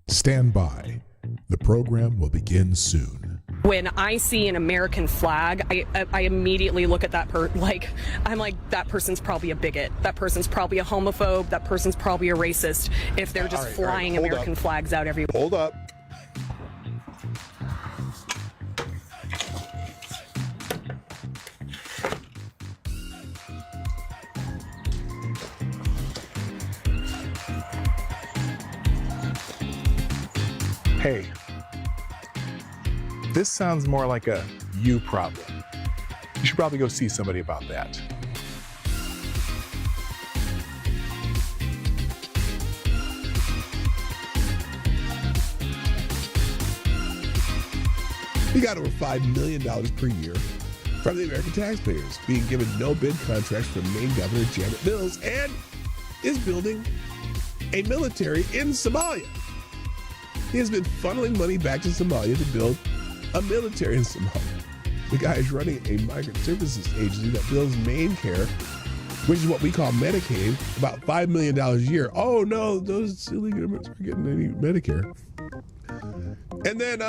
Stand by. The program will begin soon. When I see an American flag, I immediately look at that I'm like, that person's probably a bigot. That person's probably a homophobe. That person's probably a racist if they're just flying American flags out everywhere. Hold up. Hey, this sounds more like a you problem. You should probably go see somebody about that. We got over $5 million per year from the American taxpayers, being given no bid contracts from Maine Governor Janet Mills, and is building a military in Somalia. He has been funneling money back to Somalia to build a military in Somalia. The guy is running a migrant services agency that bills Maine Care, which is what we call Medicaid, about $5 million a year. Oh no, those illegal immigrants aren't getting any Medicare. And then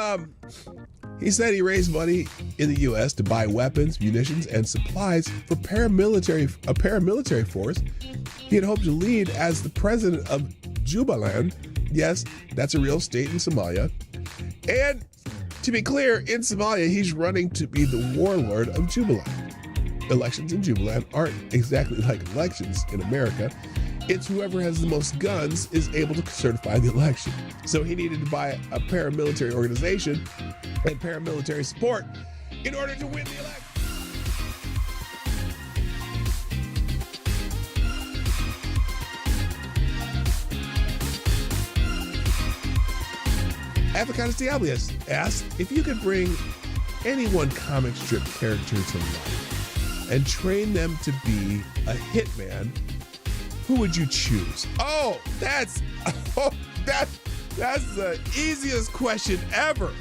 he said he raised money in the U.S. to buy weapons, munitions, and supplies for a paramilitary force he had hoped to lead as the president of Jubaland. Yes, that's a real state in Somalia. And to be clear, in Somalia, he's running to be the warlord of Jubaland. Elections in Jubaland aren't exactly like elections in America. It's whoever has the most guns is able to certify the election. So he needed to buy a paramilitary organization and paramilitary support in order to win the election. Avocados Diablos asked if you could bring any one comic strip character to life and train them to be a hitman, who would you choose? Oh, that's the easiest question ever.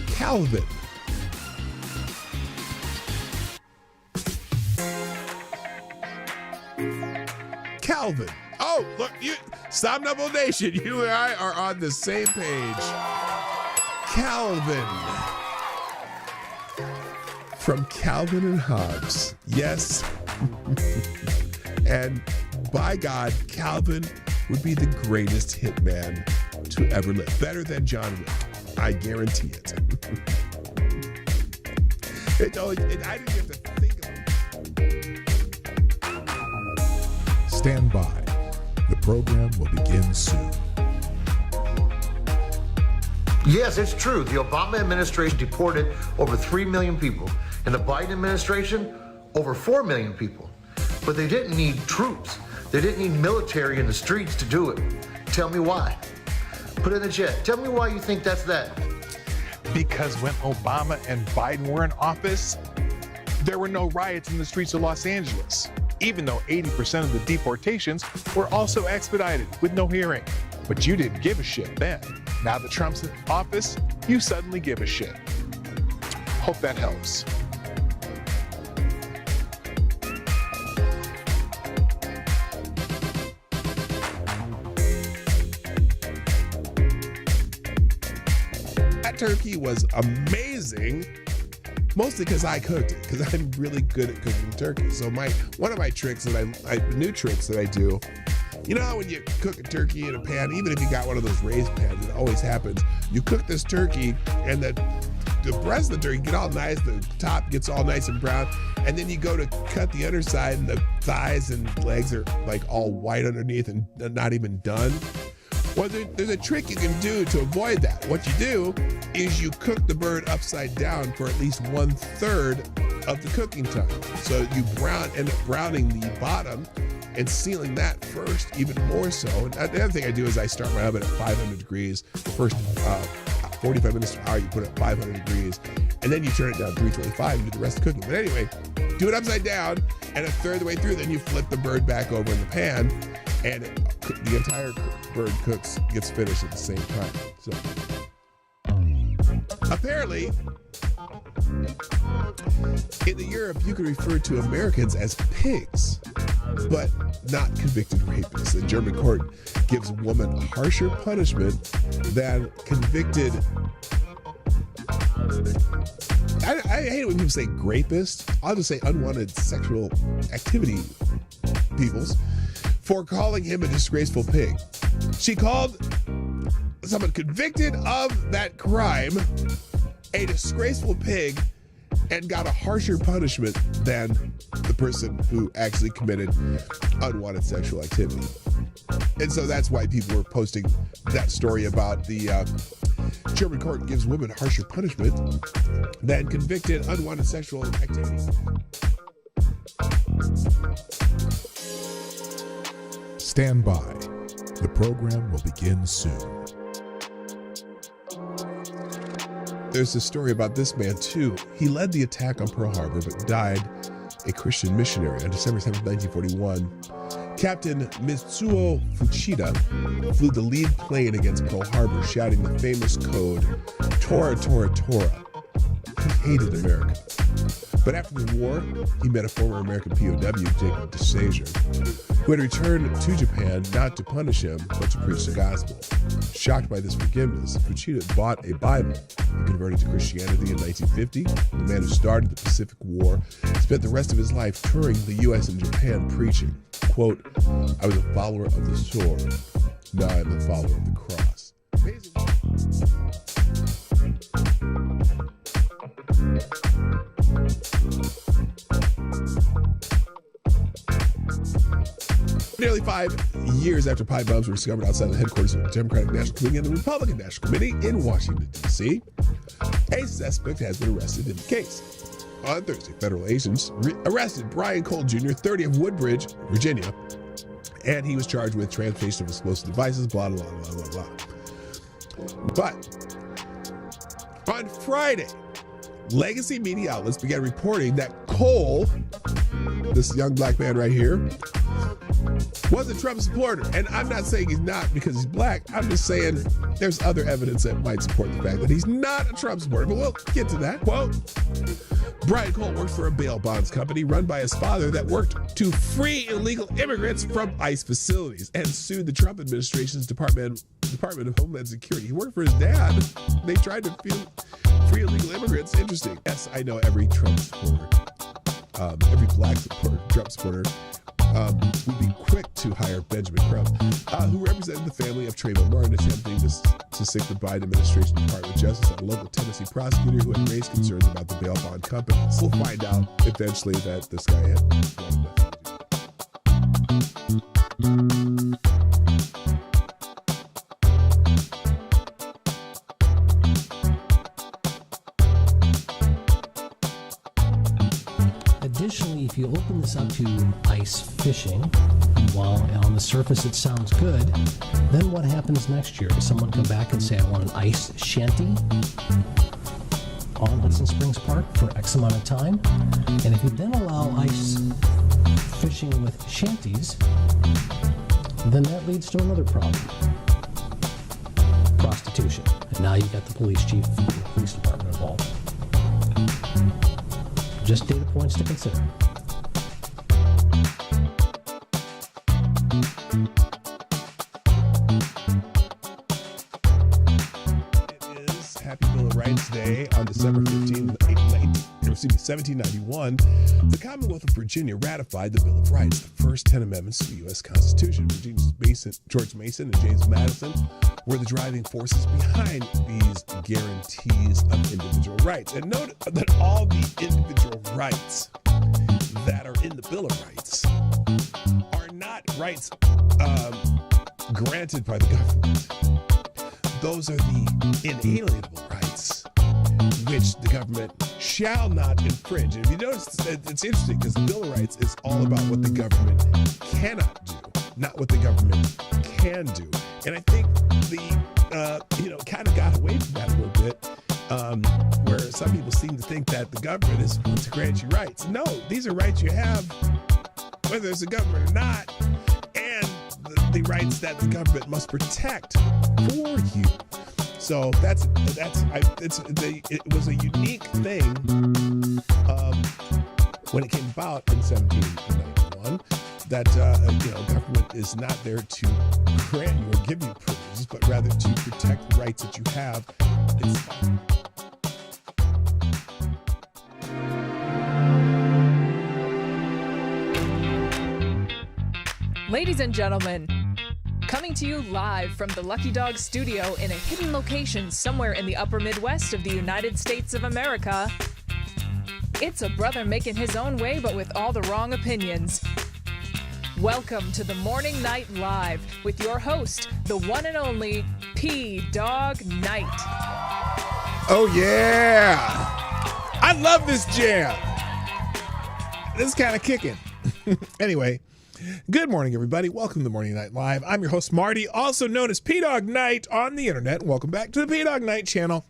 Calvin. Calvin. Oh, look, Somnambule Nation, you and I are on the same page. Calvin. From Calvin and Hobbes. Yes. And by God, Calvin would be the greatest hitman to ever live. Better than John Wick. I guarantee it. I didn't have to think about it. Stand by. The program will begin soon. Yes, it's true. The Obama administration deported over 3 million people, and the Biden administration, over 4 million people. But they didn't need troops. They didn't need military in the streets to do it. Tell me why. Put it in the chat. Tell me why you think that's that. Because when Obama and Biden were in office, there were no riots in the streets of Los Angeles, even though 80% of the deportations were also expedited with no hearing. But you didn't give a shit then. Now that Trump's in office, you suddenly give a shit. Hope that helps. That turkey was amazing. Mostly because I cooked it, because I'm really good at cooking turkey. So one of my tricks new tricks that I do, you know how when you cook a turkey in a pan, even if you got one of those raised pans, it always happens. You cook this turkey and the breast of the turkey get all nice, the top gets all nice and brown, and then you go to cut the underside and the thighs and legs are like all white underneath and not even done. Well, there's a trick you can do to avoid that. What you do is you cook the bird upside down for at least 1/3 of the cooking time. So you end up browning the bottom and sealing that first, even more so. And the other thing I do is I start my oven at 500 degrees. The first 45 minutes to an hour, you put it at 500 degrees, and then you turn it down to 325 and do the rest of the cooking. But anyway, do it upside down, and 1/3 of the way through, then you flip the bird back over in the pan, and the entire bird gets finished at the same time. So apparently, in Europe, you can refer to Americans as pigs. but not convicted rapists. A German court gives woman a harsher punishment than convicted. I hate it when people say rapist. I'll just say unwanted sexual activity peoples for calling him a disgraceful pig. She called someone convicted of that crime a disgraceful pig and got a harsher punishment than the person who actually committed unwanted sexual activity. And so that's why people were posting that story about the German court gives women harsher punishment than convicted unwanted sexual activity. Stand by. The program will begin soon. There's a story about this man too. He led the attack on Pearl Harbor but died a Christian missionary on December 7, 1941. Captain Mitsuo Fuchida flew the lead plane against Pearl Harbor, shouting the famous code, Tora, Tora, Tora. He hated America. But after the war, he met a former American POW, Jacob DeSager, who had returned to Japan not to punish him, but to preach the gospel. Shocked by this forgiveness, Fuchida bought a Bible and converted to Christianity in 1950. The man who started the Pacific War spent the rest of his life touring the U.S. and Japan preaching, quote, I was a follower of the sword, now I am a follower of the cross. Amazing. Nearly 5 years after pipe bombs were discovered outside the headquarters of the Democratic National Committee and the Republican National Committee in Washington, D.C., a suspect has been arrested in the case. On Thursday, federal agents arrested Brian Cole Jr., 30 of Woodbridge, Virginia, and he was charged with transportation of explosive devices, blah, blah, blah, blah, blah. But on Friday, legacy media outlets began reporting that Cole, this young black man right here, was a Trump supporter. And I'm not saying he's not because he's black. I'm just saying there's other evidence that might support the fact that he's not a Trump supporter. But we'll get to that. Quote, Brian Cole worked for a bail bonds company run by his father that worked to free illegal immigrants from ICE facilities and sued the Trump administration's Department of Homeland Security. He worked for his dad. They tried to free illegal immigrants. Interesting. Yes, I know every Trump supporter, every black supporter, Trump supporter, would be quick to hire Benjamin Crump, who represented the family of Trayvon Martin, attempting to sic the Biden administration Department of Justice on a local Tennessee prosecutor who had raised concerns about the bail bond companies. We'll find out eventually that this guy had wanted nothing to do. Additionally, if you open this up to ice fishing, while on the surface it sounds good, then what happens next year? Does someone come back and say, I want an ice shanty on Hudson Springs Park for X amount of time? And if you then allow ice fishing with shanties, then that leads to another problem. Prostitution. And now you've got the police chief, the police department involved. Just data points to consider. It is Happy Bill of Rights Day on December 15, 1791. The Commonwealth of Virginia ratified the Bill of Rights, the first 10 amendments to the U.S. Constitution. George Mason and James Madison were the driving forces behind these guarantees of individual rights. And note that all the individual rights that are in the Bill of Rights are not rights granted by the government. Those are the inalienable rights which the government shall not infringe. And if you notice, it's interesting because the Bill of Rights is all about what the government cannot do, not what the government can do. And I think kind of got away from that a little bit, where some people seem to think that the government is going to grant you rights. No, these are rights you have, whether there's a government or not, and the rights that the government must protect for you. So it was a unique thing when it came about in 1791. that government is not there to grant you or give you privileges, but rather to protect rights that you have. Ladies and gentlemen, coming to you live from the Lucky Dog studio in a hidden location somewhere in the upper Midwest of the United States of America, it's a brother making his own way but with all the wrong opinions. Welcome to the Morning Night Live with your host, the one and only PDawgKnight. Oh yeah! I love this jam. This is kind of kicking. Anyway, good morning, everybody. Welcome to the Morning Night Live. I'm your host, Marty, also known as PDawgKnight on the internet. Welcome back to the Dawg Knight Channel,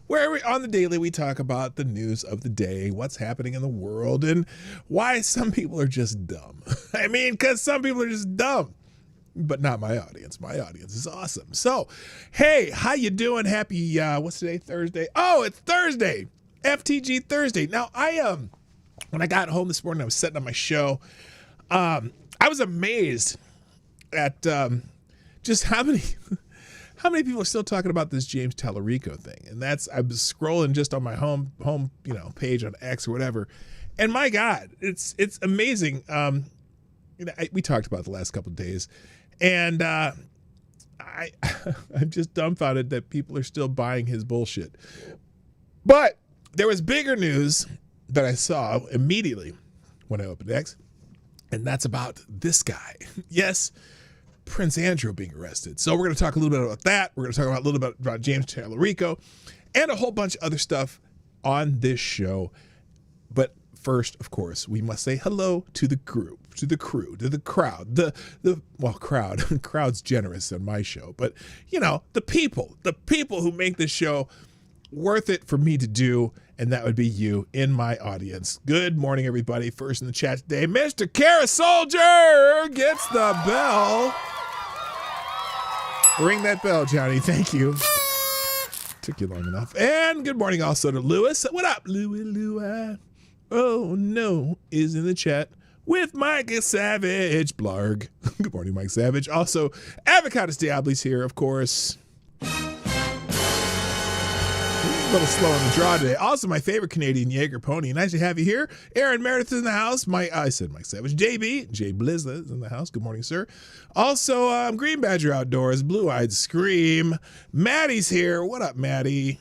where on the daily we talk about the news of the day, what's happening in the world, and why some people are just dumb. I mean, because some people are just dumb, but not my audience. My audience is awesome. So, hey, how you doing? Happy, what's today? Thursday? Oh, it's Thursday. FTG Thursday. Now, when I got home this morning, I was setting up my show. I was amazed at just how many people are still talking about this James Tallarico thing. And I was scrolling just on my home page on X or whatever. And my God, it's amazing. We talked about it the last couple of days, and I'm just dumbfounded that people are still buying his bullshit. But there was bigger news that I saw immediately when I opened X, and that's about this guy. Yes, Prince Andrew being arrested. So we're going to talk a little bit about that. We're going to talk about a little bit about James Tallarico and a whole bunch of other stuff on this show. But first, of course, we must say hello to the group, to the crew, to the crowd. Crowd. Crowd's generous on my show, but the people who make this show worth it for me to do, and that would be you in my audience. Good morning, everybody. First in the chat today, Mr. Kara Soldier gets the bell. Ring that bell, Johnny. Thank you. Took you long enough. And good morning also to Lewis. What up, Louie? Oh, no, is in the chat with Mike Savage. Blarg. Good morning, Mike Savage. Also, Avocados Diablis here, of course. A little slow on the draw today. Also, my favorite Canadian Jaeger pony. Nice to have you here. Aaron Meredith is in the house. I said Mike Savage. JB, Jay Blizza is in the house. Good morning, sir. Also, Green Badger Outdoors, Blue Eyed Scream. Maddie's here. What up, Maddie?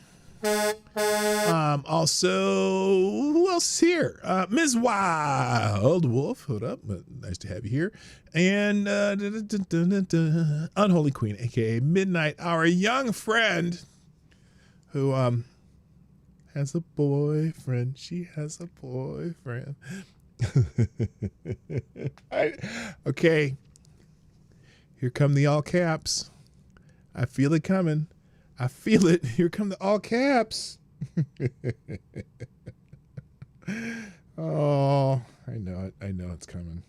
Also, who else is here? Ms. Wild Wolf. Hold up. Nice to have you here. And Unholy Queen, aka Midnight, our young friend who has a boyfriend. She has a boyfriend. Okay. Here come the all caps. I feel it coming. I feel it. Here come the all caps. Oh, I know it. I know it's coming.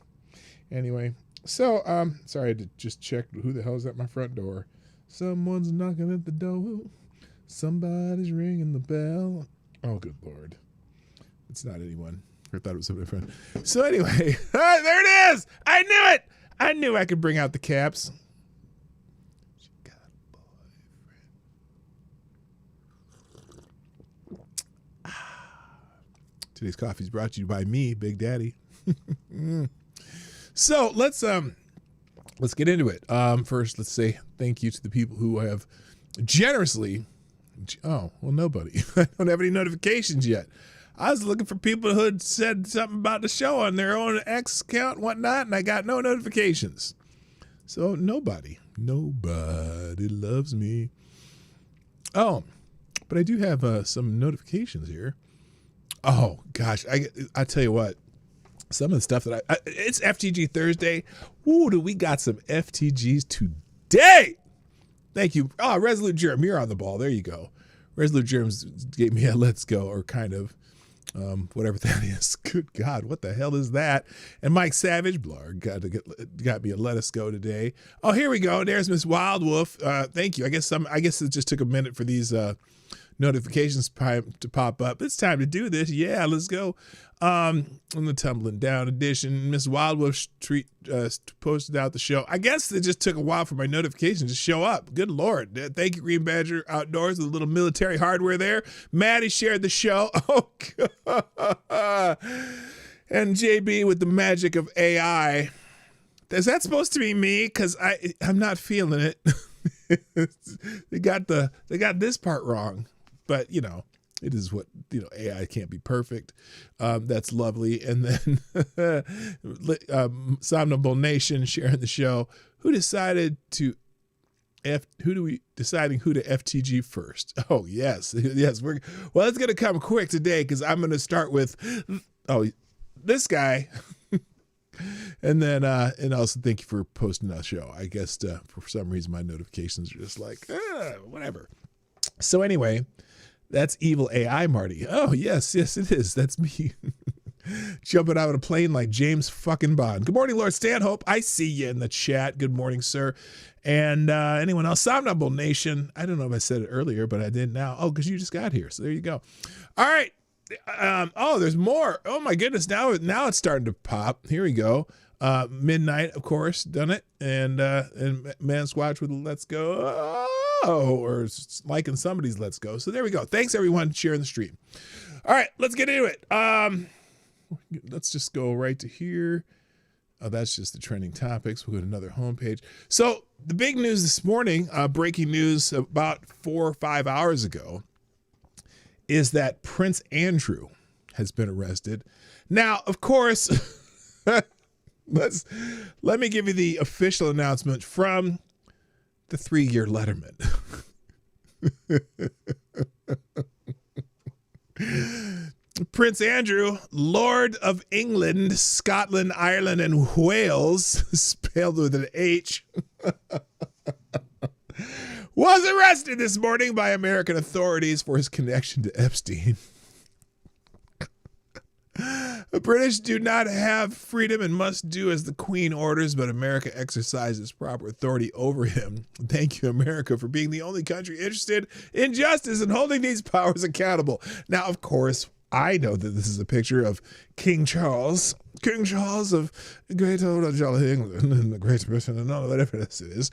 Anyway, so sorry to just check who the hell's at my front door. Someone's knocking at the door. Somebody's ringing the bell. Oh, good Lord. It's not anyone. I thought it was somebody friend. So anyway, there it is. I knew it. I knew I could bring out the caps. She got a boyfriend. Today's coffee is brought to you by me, Big Daddy. So let's get into it. First, let's say thank you to the people who have generously. Oh, well, nobody. I don't have any notifications yet. I was looking for people who had said something about the show on their own X account and whatnot, and I got no notifications. So nobody loves me. Oh, but I do have some notifications here. Oh, gosh. I tell you what, some of the stuff that it's FTG Thursday. Ooh, do we got some FTGs today? Thank you. Oh, Resolute Germ, you're on the ball. There you go. Resolute Germs gave me a let's go, or kind of, whatever that is. Good God, what the hell is that? And Mike Savage, Blarg, got me a let us go today. Oh, here we go. There's Miss Wild Wolf. Thank you. I guess it just took a minute for these notifications to pop up. It's time to do this. Yeah, let's go. On the Tumbling Down edition, Miss Wildwolf posted out the show. I guess it just took a while for my notifications to show up. Good Lord. Thank you, Green Badger Outdoors, with a little military hardware there. Maddie shared the show. Oh, God. And JB with the magic of AI. Is that supposed to be me? Because I'm not feeling it. They got this part wrong. But, you know, it is what, you know, AI can't be perfect. That's lovely. And then Somnable Nation sharing the show. Deciding who to FTG first? Oh, yes. Yes. Well, it's going to come quick today because I'm going to start with, this guy. And then, and also thank you for posting that show. I guess for some reason my notifications are just like, whatever. So anyway, that's evil AI Marty. Oh, yes, it is. That's me. Jumping out of a plane like James fucking Bond. Good morning, Lord Stanhope. I see you in the chat. Good morning, sir. And anyone else? Somnable Nation. I don't know if I said it earlier, but I did now. Oh, because you just got here. So there you go. All right. There's more. Oh my goodness. Now it's starting to pop. Here we go. Midnight, of course, done it. And Man Squatch with Let's Go. Or liking somebody's Let's Go. So there we go. Thanks everyone sharing the stream. All right, let's get into it. Let's just go right to here. Oh, that's just the trending topics. We'll go to another homepage. So the big news this morning, breaking news about 4 or 5 hours ago, is that Prince Andrew has been arrested. Now, of course, let me give you the official announcement from the 3-year Letterman. Prince Andrew, Lord of England, Scotland, Ireland, and Wales, spelled with an H, was arrested this morning by American authorities for his connection to Epstein. The British do not have freedom and must do as the Queen orders, but America exercises proper authority over him. Thank you, America, for being the only country interested in justice and holding these powers accountable. Now, of course, I know that this is a picture of King Charles of Great Old Jolly England and the Great Britain and all whatever this is.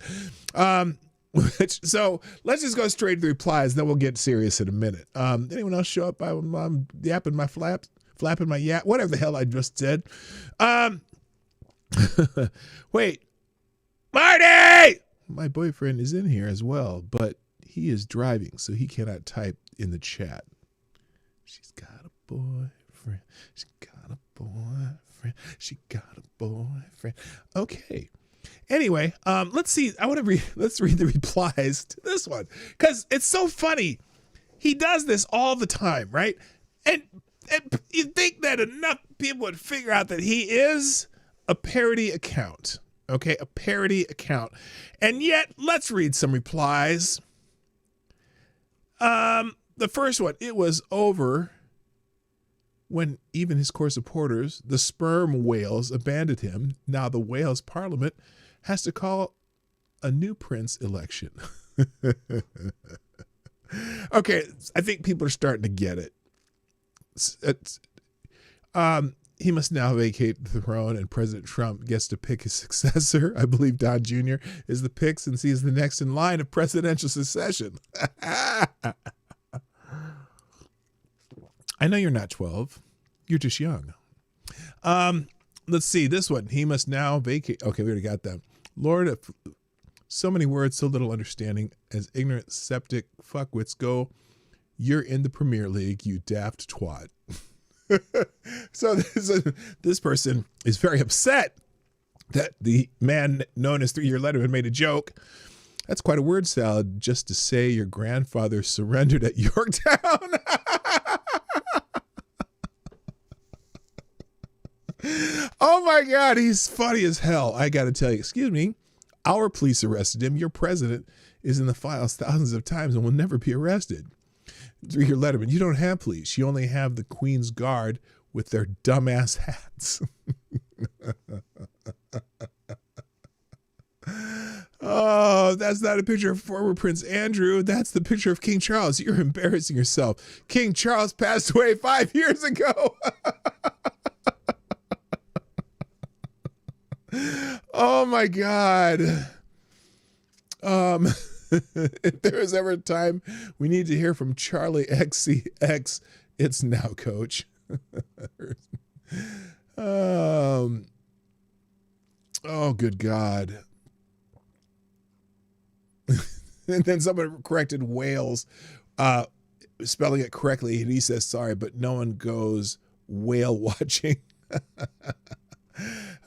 So let's just go straight to the replies, then we'll get serious in a minute. Anyone else show up? I'm yapping my flapping my yap, whatever the hell I just said. Wait, Marty! My boyfriend is in here as well, but he is driving, so he cannot type in the chat. She's got a boyfriend. She got a boyfriend. She got a boyfriend. Okay. Anyway, let's see. Let's read the replies to this one because it's so funny. He does this all the time, right? And you think that enough people would figure out that he is a parody account, okay? A parody account. And yet, let's read some replies. The first one, it was over when even his core supporters, the sperm whales, abandoned him. Now the Wales Parliament has to call a new prince election. Okay, I think people are starting to get it. He must now vacate the throne and President Trump gets to pick his successor. I believe Don Jr. is the pick since he is the next in line of presidential succession. I know you're not 12. You're just young. Let's see this one. He must now vacate. Okay, we already got that. Lord, so many words, so little understanding. As ignorant, septic fuckwits go, you're in the Premier League, you daft twat. So this person is very upset that the man known as 3-year Letterman made a joke. That's quite a word salad just to say your grandfather surrendered at Yorktown. Oh my God, he's funny as hell. I got to tell you, excuse me, our police arrested him. Your president is in the files thousands of times and will never be arrested. 3-year Letterman, you don't have police. You only have the Queen's Guard with their dumbass hats. Oh, No, that's not a picture of former Prince Andrew. That's the picture of King Charles. You're embarrassing yourself. King Charles passed away 5 years ago. Oh my God. If there is ever a time we need to hear from Charlie XCX, it's now, Coach. Oh, good God. And then someone corrected Wales, spelling it correctly, and he says, sorry, but no one goes whale watching.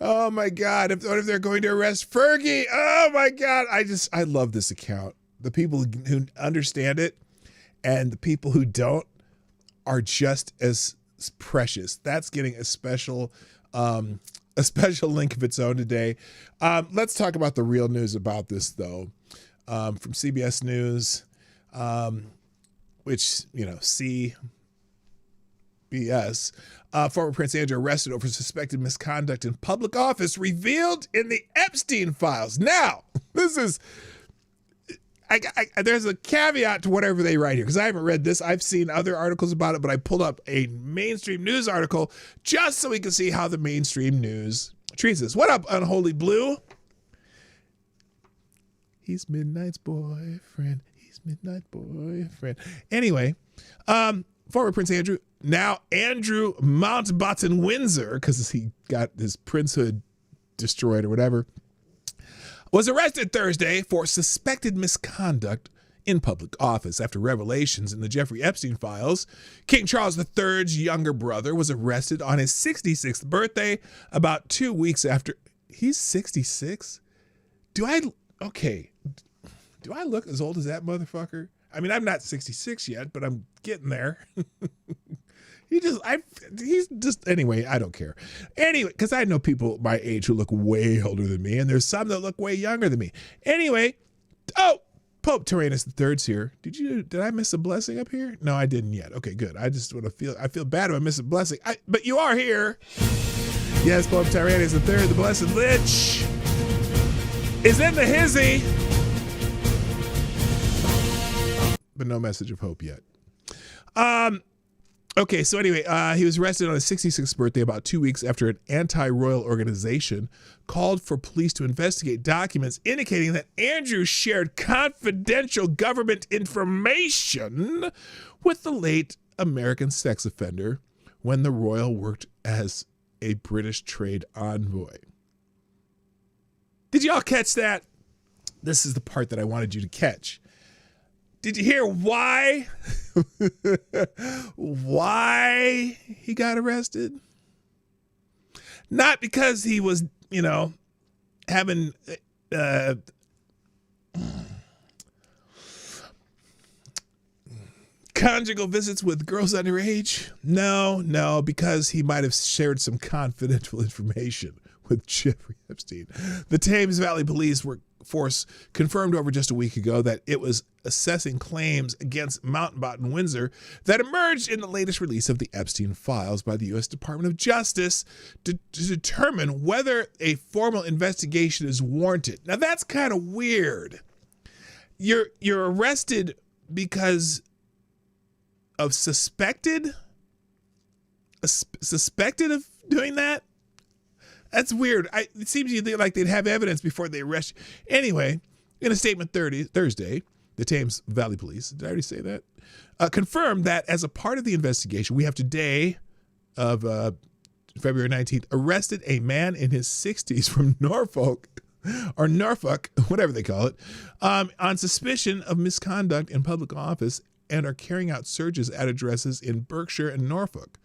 Oh my God. What if they're going to arrest Fergie? Oh my God. I love this account. The people who understand it and the people who don't are just as precious. That's getting a special link of its own today. Let's talk about the real news about this, though. From CBS News, which, CBS, former Prince Andrew arrested over suspected misconduct in public office revealed in the Epstein files. Now, this is, there's a caveat to whatever they write here, because I haven't read this. I've seen other articles about it, but I pulled up a mainstream news article just so we can see how the mainstream news treats this. What up, Unholy Blue? He's Midnight's boyfriend. He's Midnight boyfriend. Anyway, former Prince Andrew, now Andrew Mountbatten Windsor, because he got his princehood destroyed or whatever, was arrested Thursday for suspected misconduct in public office after revelations in the Jeffrey Epstein files. King Charles III's younger brother was arrested on his 66th birthday about 2 weeks after. He's 66? Do I look as old as that motherfucker? I mean, I'm not 66 yet, but I'm getting there. Anyway, I don't care. Anyway, because I know people my age who look way older than me, and there's some that look way younger than me. Anyway, Pope Tyrannus III's here. Did I miss a blessing up here? No, I didn't yet. Okay, good. I feel bad if I miss a blessing. But you are here. Yes, Pope Tyrannus III, the Blessed Lich, is in the hizzy. But no message of hope yet. Okay, so anyway, he was arrested on his 66th birthday about 2 weeks after an anti-royal organization called for police to investigate documents indicating that Andrew shared confidential government information with the late American sex offender when the royal worked as a British trade envoy. Did y'all catch that? This is the part that I wanted you to catch. Did you hear why he got arrested? Not because he was, having conjugal visits with girls underage. No, because he might have shared some confidential information with Jeffrey Epstein. The Thames Valley Police Force confirmed over just a week ago that it was assessing claims against Mountbatten Windsor that emerged in the latest release of the Epstein files by the U.S. Department of Justice to determine whether a formal investigation is warranted. Now that's kind of weird. You're arrested because of suspected of doing that? That's weird. It seems like they'd have evidence before they arrest you. Anyway, in a statement Thursday, the Thames Valley Police, did I already say that? Confirmed that as a part of the investigation, we have today of February 19th, arrested a man in his 60s from Norfolk, whatever they call it, on suspicion of misconduct in public office and are carrying out searches at addresses in Berkshire and Norfolk.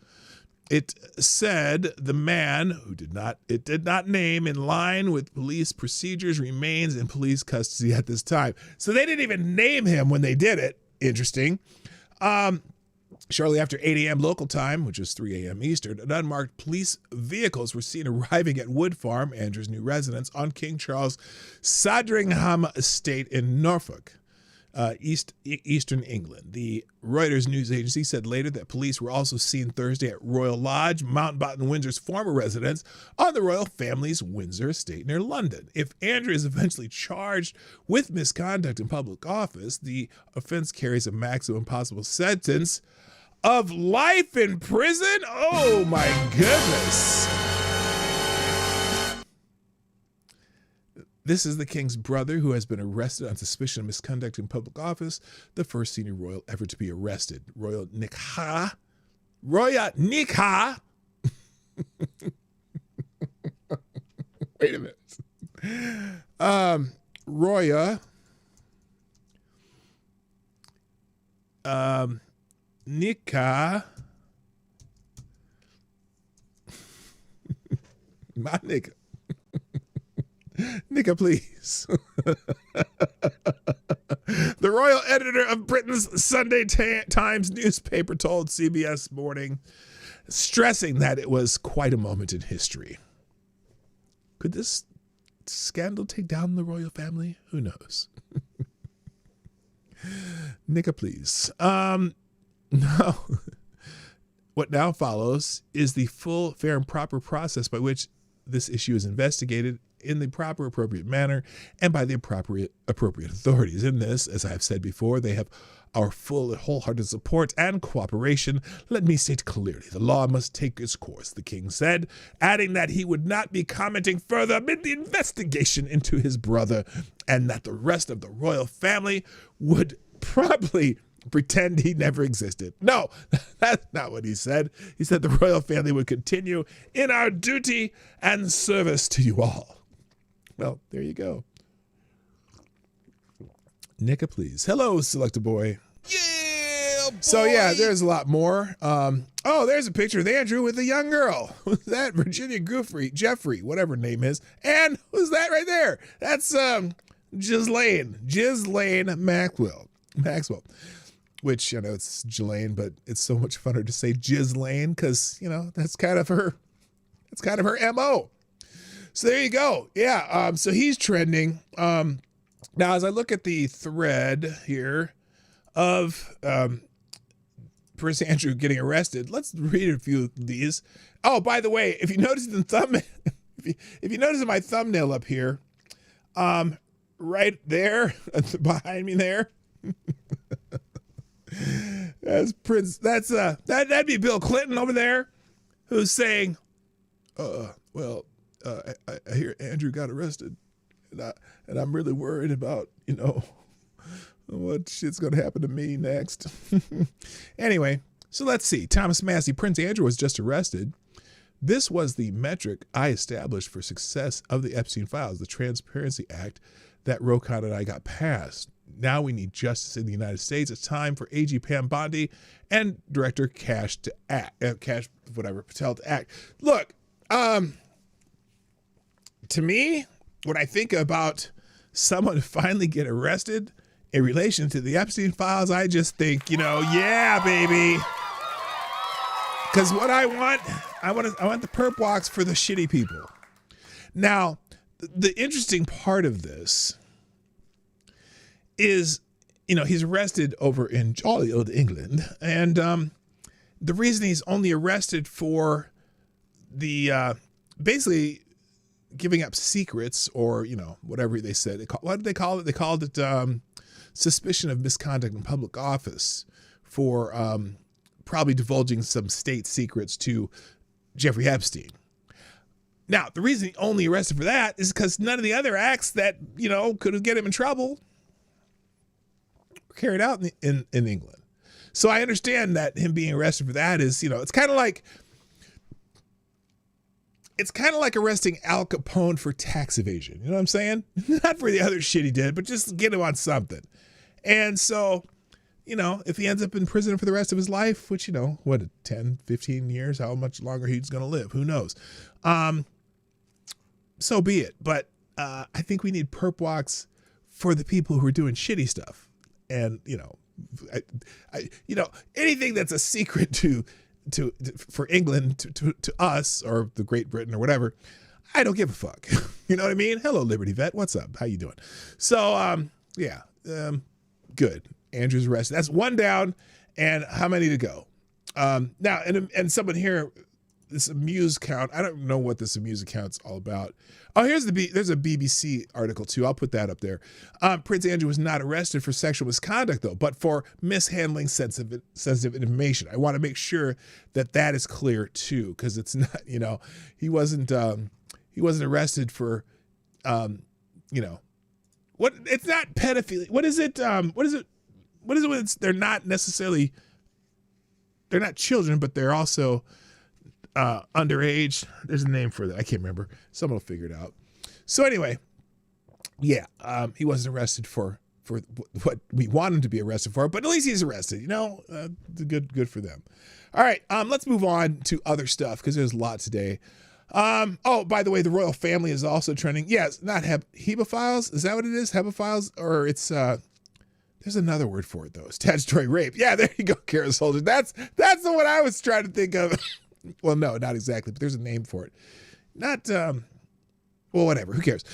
It said the man, who did not name, in line with police procedures, remains in police custody at this time. So they didn't even name him when they did it. Interesting. Shortly after 8 a.m. local time, which is 3 a.m. Eastern, unmarked police vehicles were seen arriving at Wood Farm, Andrew's new residence, on King Charles Sandringham Estate in Norfolk. Eastern England. The Reuters news agency said later that police were also seen Thursday at Royal Lodge, Mountbatten Windsor's former residence, on the royal family's Windsor estate near London. If Andrew is eventually charged with misconduct in public office, the offense carries a maximum possible sentence of life in prison. Oh my goodness. This is the king's brother who has been arrested on suspicion of misconduct in public office, the first senior royal ever to be arrested. Royal Nikha. Wait a minute. Roya. Nikha. My nigga. Nika, please. The royal editor of Britain's Sunday Times newspaper told CBS Morning, stressing that it was quite a moment in history. Could this scandal take down the royal family? Who knows? Nika, please. No. What now follows is the full, fair, and proper process by which this issue is investigated in the proper, appropriate manner and by the appropriate authorities. In this, as I have said before, they have our full and wholehearted support and cooperation. Let me state clearly, the law must take its course, the king said, adding that he would not be commenting further amid the investigation into his brother and that the rest of the royal family would probably pretend he never existed. No, that's not what he said. He said the royal family would continue in our duty and service to you all. Well, there you go. Nika, please. Hello, Selecta Boy. Yeah, boy. So, yeah, there's a lot more. Oh, there's a picture of Andrew with a young girl. Who's that? Virginia Jeffrey, whatever her name is. And who's that right there? That's Ghislaine Maxwell. Which, you know, it's Ghislaine, but it's so much funner to say Ghislaine because, you know, that's kind of her MO. So there you go. Yeah. So he's trending. Now, as I look at the thread here of Prince Andrew getting arrested, let's read a few of these. Oh, by the way, if you notice in the thumbnail, if you notice in my thumbnail up here, right there behind me there, that's Prince. That'd be Bill Clinton over there, who's saying, I hear Andrew got arrested, and I'm really worried about, you know, what shit's going to happen to me next. Anyway, so let's see. Thomas Massey, Prince Andrew was just arrested. This was the metric I established for success of the Epstein Files, the Transparency Act that Rokon and I got passed. Now we need justice in the United States. It's time for AG Pam Bondi and Director Patel to act. Look, to me, when I think about someone finally get arrested in relation to the Epstein Files, I just think, you know, yeah, baby. Because what I want the perp walks for the shitty people. Now, the interesting part of this is, you know, he's arrested over in jolly old England, and the reason he's only arrested for the basically giving up secrets, or, you know, whatever they said. What did they call it? They called it suspicion of misconduct in public office for probably divulging some state secrets to Jeffrey Epstein. Now, the reason he only arrested for that is because none of the other acts that, you know, could get him in trouble were carried out in England. So I understand that him being arrested for that is, you know, it's kind of like arresting Al Capone for tax evasion. You know what I'm saying? Not for the other shit he did, but just get him on something. And so, you know, if he ends up in prison for the rest of his life, which, you know, what, 10, 15 years, how much longer he's going to live, who knows? So be it. But I think we need perp walks for the people who are doing shitty stuff. And, you know, you know, anything that's a secret for England to us, or the Great Britain or whatever, I don't give a fuck. You know what I mean? Hello, Liberty Vet. What's up? How you doing? So, yeah. Good. Andrew's arrested. That's one down. And how many to go? Now, and someone here, this Amuse account, I don't know what this Amuse account's all about. Oh, there's a BBC article too. I'll put that up there. Prince Andrew was not arrested for sexual misconduct though, but for mishandling sensitive information. I want to make sure that is clear too, because it's not, he wasn't arrested for, what, it's not pedophilia. What is it? They're not necessarily, they're not children, but they're also underage. There's a name for that. I can't remember. Someone will figure it out. So anyway, yeah, he wasn't arrested for what we want him to be arrested for, but at least he's arrested. Good for them. All right, let's move on to other stuff because there's a lot today. Oh, by the way, the royal family is also trending. Yes, not hebophiles. Is that what it is? Hebophiles, or it's there's another word for it though. Statutory rape. Yeah, there you go, Kara Soldier. That's the one I was trying to think of. Well, no, not exactly, but there's a name for it. Not, well, whatever. Who cares?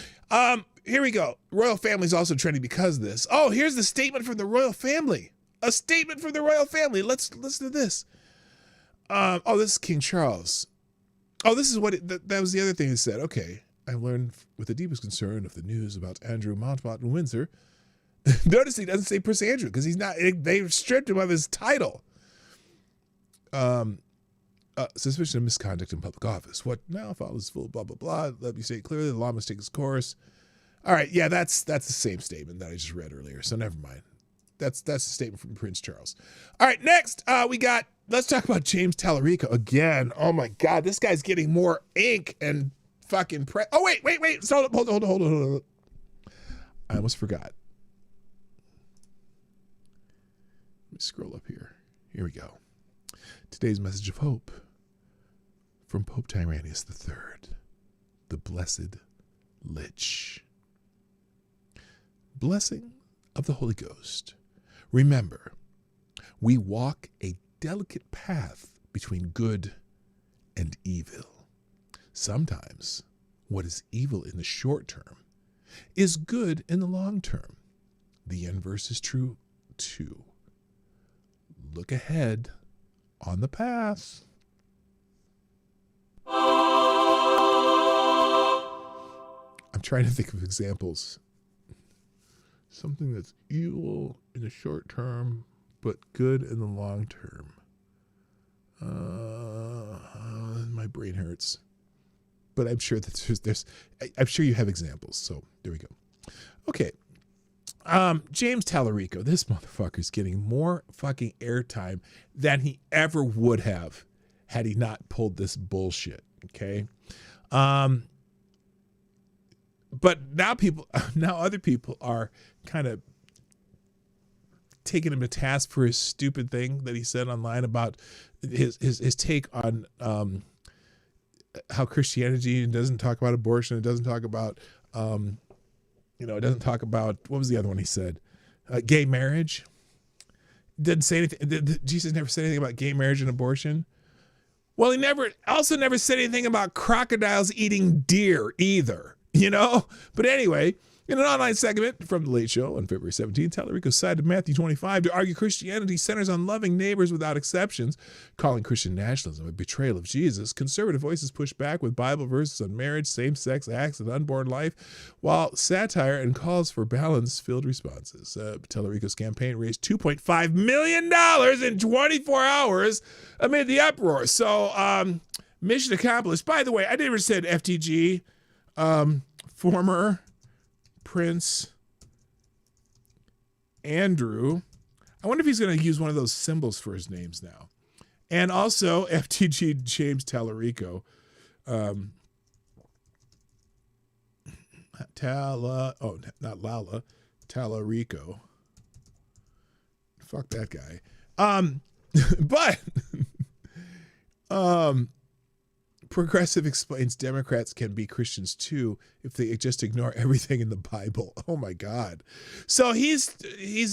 Here we go. Royal family is also trending because of this. Oh, here's the statement from the royal family. A statement from the royal family. Let's listen to this. Oh, this is King Charles. Oh, this is what that was the other thing he said. Okay, I learned with the deepest concern of the news about Andrew Montmont in Windsor. Notice he doesn't say Prince Andrew because he's not. They've stripped him of his title. Suspicion of misconduct in public office. What now follows full blah, blah, blah. Let me say it clearly. The law must take its course. All right. Yeah, that's the same statement that I just read earlier. So never mind. That's a statement from Prince Charles. All right. Next, let's talk about James Tallarico again. Oh my God. This guy's getting more ink and fucking oh, wait. Hold on. I almost forgot. Let me scroll up here. Here we go. Today's message of hope from Pope Tyrannus III, the Blessed Lich. Blessing of the Holy Ghost. Remember, we walk a delicate path between good and evil. Sometimes what is evil in the short term is good in the long term. The inverse is true too. Look ahead on the path. I'm trying to think of examples. Something that's evil in the short term, but good in the long term. My brain hurts. But I'm sure that I'm sure you have examples. So there we go. Okay. James Tallarico, this motherfucker's getting more fucking airtime than he ever would have had he not pulled this bullshit. Okay. But now other people are kind of taking him to task for his stupid thing that he said online about his take on how Christianity doesn't talk about abortion. It doesn't talk about it doesn't talk about, what was the other one he said? Gay marriage. Didn't say anything. Jesus never said anything about gay marriage and abortion. Well, he never said anything about crocodiles eating deer either, But anyway, in an online segment from The Late Show on February 17th, Tallarico cited Matthew 25 to argue Christianity centers on loving neighbors without exceptions, calling Christian nationalism a betrayal of Jesus. Conservative voices push back with Bible verses on marriage, same-sex acts, and unborn life, while satire and calls for balance filled responses. Tallarico's campaign raised $2.5 million in 24 hours amid the uproar. So, mission accomplished. By the way, I never said FTG, former Prince Andrew. I wonder if he's going to use one of those symbols for his names now. And also FTG James Tallarico. Not Lala. Tallarico. Fuck that guy. But Progressive explains Democrats can be Christians too if they just ignore everything in the Bible. Oh my God. So he's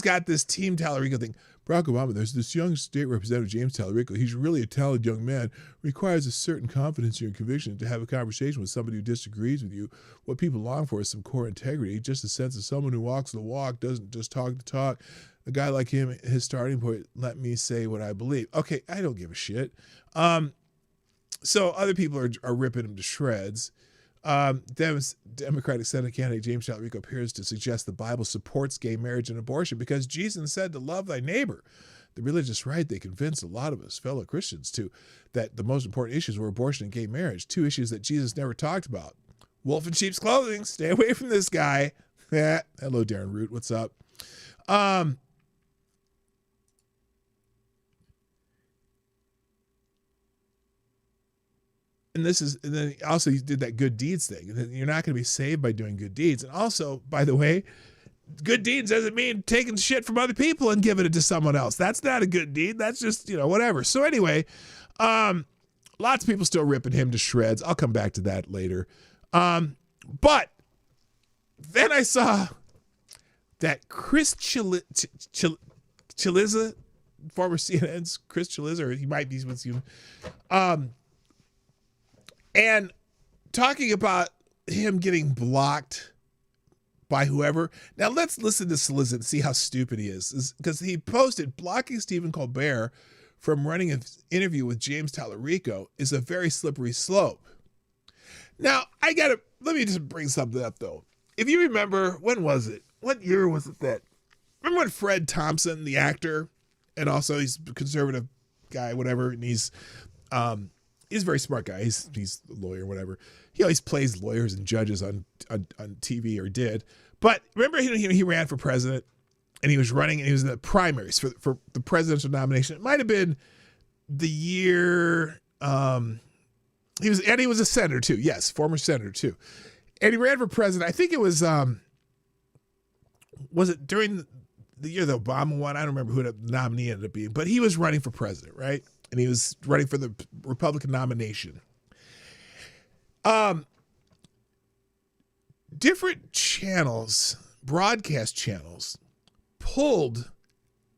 got this Team Tallarico thing. Barack Obama, there's this young state representative, James Tallarico. He's really a talented young man. Requires a certain confidence in your conviction to have a conversation with somebody who disagrees with you. What people long for is some core integrity, just a sense of someone who walks the walk, doesn't just talk the talk. A guy like him, his starting point, let me say what I believe. Okay, I don't give a shit. So other people are ripping him to shreds. Democratic Senate candidate James Talarico appears to suggest the Bible supports gay marriage and abortion because Jesus said to love thy neighbor. The religious right, they convinced a lot of us, fellow Christians, too, that the most important issues were abortion and gay marriage, two issues that Jesus never talked about. Wolf in sheep's clothing, stay away from this guy. Hello, Darren Root, what's up? And then also he did that good deeds thing. You're not going to be saved by doing good deeds. And also, by the way, good deeds doesn't mean taking shit from other people and giving it to someone else. That's not a good deed. That's just, whatever. So anyway, lots of people still ripping him to shreds. I'll come back to that later. But then I saw that Chris Chiliza, former CNN's Chris Chiliza, or he might be with you, and talking about him getting blocked by whoever. Now let's listen to Chiliza and see how stupid he is, because he posted blocking Stephen Colbert from running an interview with James Talarico is a very slippery slope. Now let me just bring something up though. If you remember, when was it? What year was it remember when Fred Thompson, the actor, and also he's a conservative guy, whatever, and he's a very smart guy. He's a lawyer, whatever. He always plays lawyers and judges on TV, or did. But remember, he ran for president, and he was running, and he was in the primaries for the presidential nomination. It might have been the year he was a senator too. Yes, former senator too. And he ran for president. I think it was it during the year the Obama won? I don't remember who the nominee ended up being, but he was running for president, right? And he was running for the Republican nomination. Different channels, broadcast channels, pulled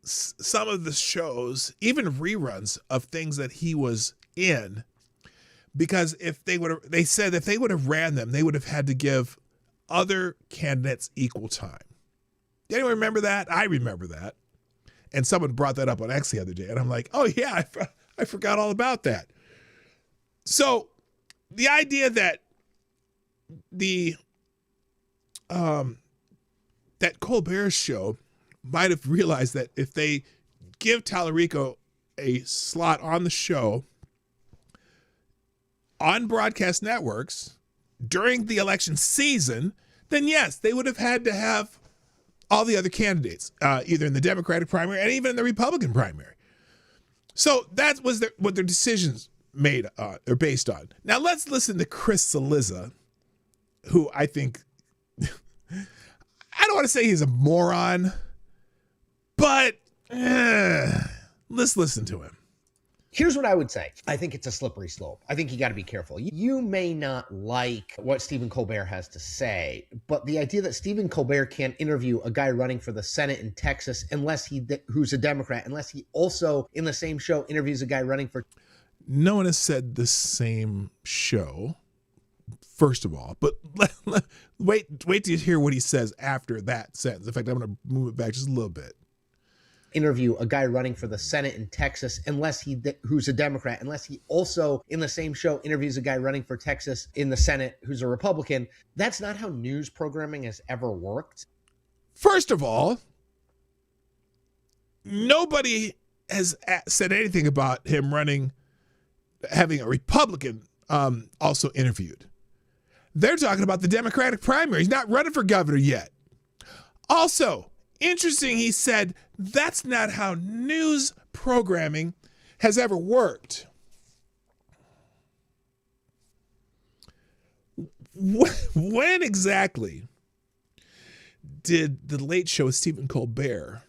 some of the shows, even reruns of things that he was in, because they said if they would have ran them, they would have had to give other candidates equal time. Anyone remember that? I remember that. And someone brought that up on X the other day, and I'm like, oh yeah, I forgot all about that. So the idea that that Colbert show might have realized that if they give Talarico a slot on the show on broadcast networks during the election season, then yes, they would have had to have all the other candidates, either in the Democratic primary and even in the Republican primary. So that was what their decisions made are based on. Now let's listen to Chris Chiliza, who I think, I don't want to say he's a moron, but let's listen to him. Here's what I would say. I think it's a slippery slope. I think you got to be careful. You may not like what Stephen Colbert has to say, but the idea that Stephen Colbert can't interview a guy running for the Senate in Texas who's a Democrat, unless he also in the same show interviews a guy running for... No one has said the same show, first of all, but wait till you hear what he says after that sentence. In fact, I'm going to move it back just a little bit. Interview a guy running for the Senate in Texas, who's a Democrat, unless he also in the same show interviews a guy running for Texas in the Senate who's a Republican. That's not how news programming has ever worked. First of all, nobody has said anything about him having a Republican also interviewed. They're talking about the Democratic primary. He's not running for governor yet. Also, interesting, he said that's not how news programming has ever worked. When exactly did the Late Show with Stephen Colbert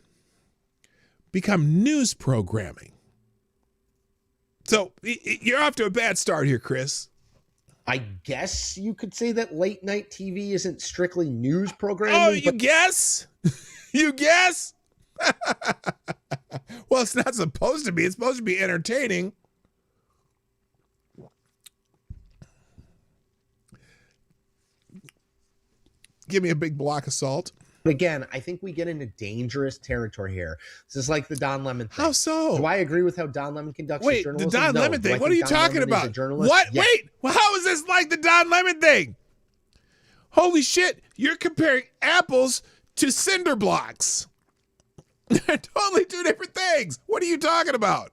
become news programming? So you're off to a bad start here, Chris. I guess you could say that late night TV isn't strictly news programming. Oh, you guess? You guess? Well, it's not supposed to be. It's supposed to be entertaining. Give me a big block of salt. Again, I think we get into dangerous territory here. This is like the Don Lemon thing. How so? Do I agree with how Don Lemon conducts his Wait, journalism? the Don No. Lemon Do I thing. What are think you Don talking Lemon is a about? journalist? What? Yes. Wait, well, how is this like the Don Lemon thing? Holy shit, you're comparing apples to cinder blocks. They're totally two different things. What are you talking about?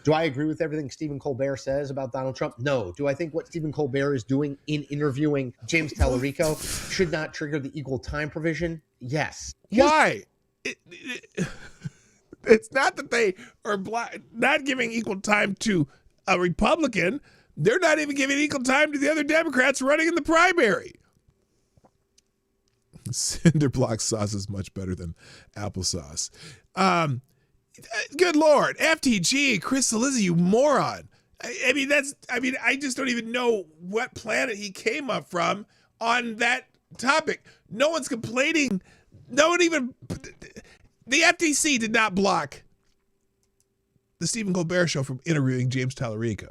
Do I agree with everything Stephen Colbert says about Donald Trump? No. Do I think what Stephen Colbert is doing in interviewing James Tallarico should not trigger the equal time provision? Yes. Why? It's not that they are not giving equal time to a Republican. They're not even giving equal time to the other Democrats running in the primary. Cinder block sauce is much better than applesauce. Good Lord, FTG, Chris Salizzi, you moron. I just don't even know what planet he came up from on that topic. No one's complaining. No one even, the FTC did not block the Stephen Colbert Show from interviewing James Tallarico.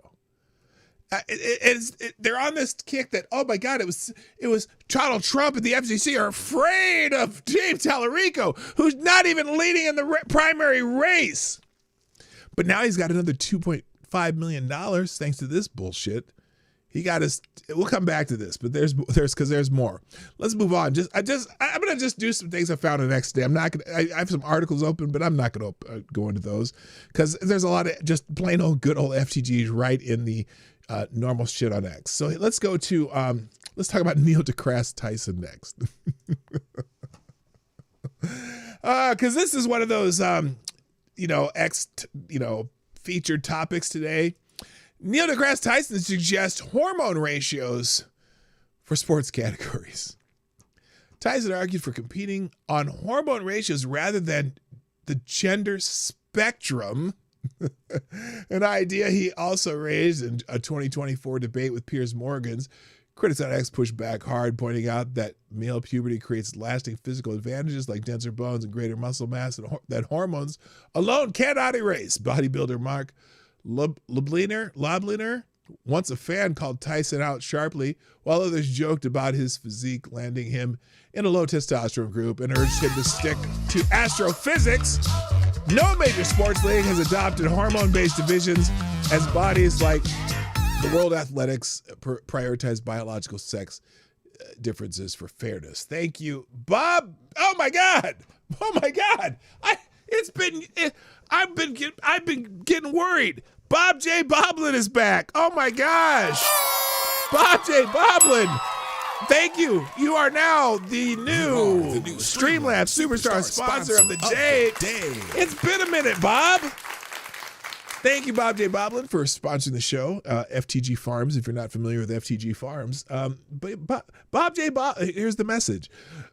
They're on this kick that, oh my God, it was Donald Trump and the FCC are afraid of James Tallarico, who's not even leading in the primary race. But now he's got another $2.5 million thanks to this bullshit. He got us. We'll come back to this, but there's more. Let's move on. I'm gonna just do some things I found the next day. I'm not gonna. I have some articles open, but I'm not gonna go into those because there's a lot of just plain old good old FTGs right in the normal shit on X. So let's go to let's talk about Neil deGrasse Tyson next, because this is one of those X featured topics today. Neil deGrasse Tyson suggests hormone ratios for sports categories. Tyson argued for competing on hormone ratios rather than the gender spectrum, an idea he also raised in a 2024 debate with Piers Morgan's. Critics on X pushed back hard, pointing out that male puberty creates lasting physical advantages like denser bones and greater muscle mass that hormones alone cannot erase. Bodybuilder Mark Lobliner, once a fan, called Tyson out sharply, while others joked about his physique landing him in a low testosterone group and urged him to stick to astrophysics. No major sports league has adopted hormone-based divisions as bodies like the World Athletics prioritize biological sex differences for fairness. Thank you, Bob. Oh my God. I've been getting worried. Bob J. Boblin is back. Oh my gosh. Bob J. Boblin. Thank you. You are now the new Streamlabs Superstar sponsor of the day. It's been a minute, Bob. Thank you, Bob J. Boblin, for sponsoring the show. FTG Farms, if you're not familiar with FTG Farms. Here's the message.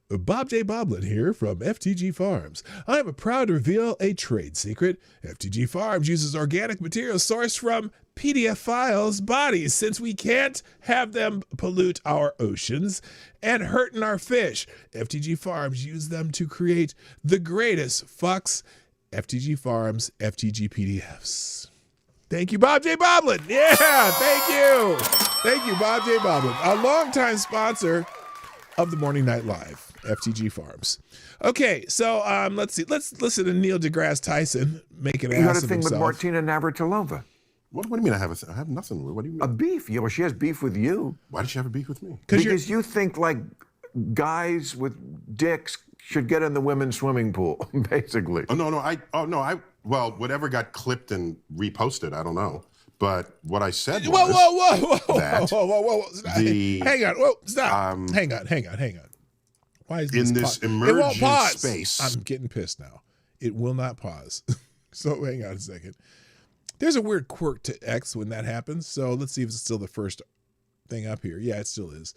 Bob J. Boblin here from FTG Farms. I am proud to reveal a trade secret. FTG Farms uses organic materials sourced from PDF files bodies, since we can't have them pollute our oceans and hurting our fish. FTG Farms use them to create the greatest fucks. FTG Farms, FTG PDFs. Thank you, Bob J. Boblin. Yeah, thank you. Thank you, Bob J. Boblin, a longtime sponsor of the Morning Night Live, FTG Farms. Okay, so let's see. Let's listen to Neil deGrasse Tyson make an ass of himself. You got a thing with Martina Navratilova. What do you mean I have nothing? What do you mean? A beef. Well, she has beef with you. Why does she have a beef with me? Because you think like guys with dicks should get in the women's swimming pool, basically. Well, whatever got clipped and reposted, I don't know. But what I said was... Whoa. Hang on. Whoa, stop. Hang on. Why is this in this emergent emergent it won't pause. space? I'm getting pissed now. It will not pause. So hang on a second. There's a weird quirk to X when that happens. So let's see if it's still the first thing up here. Yeah, it still is.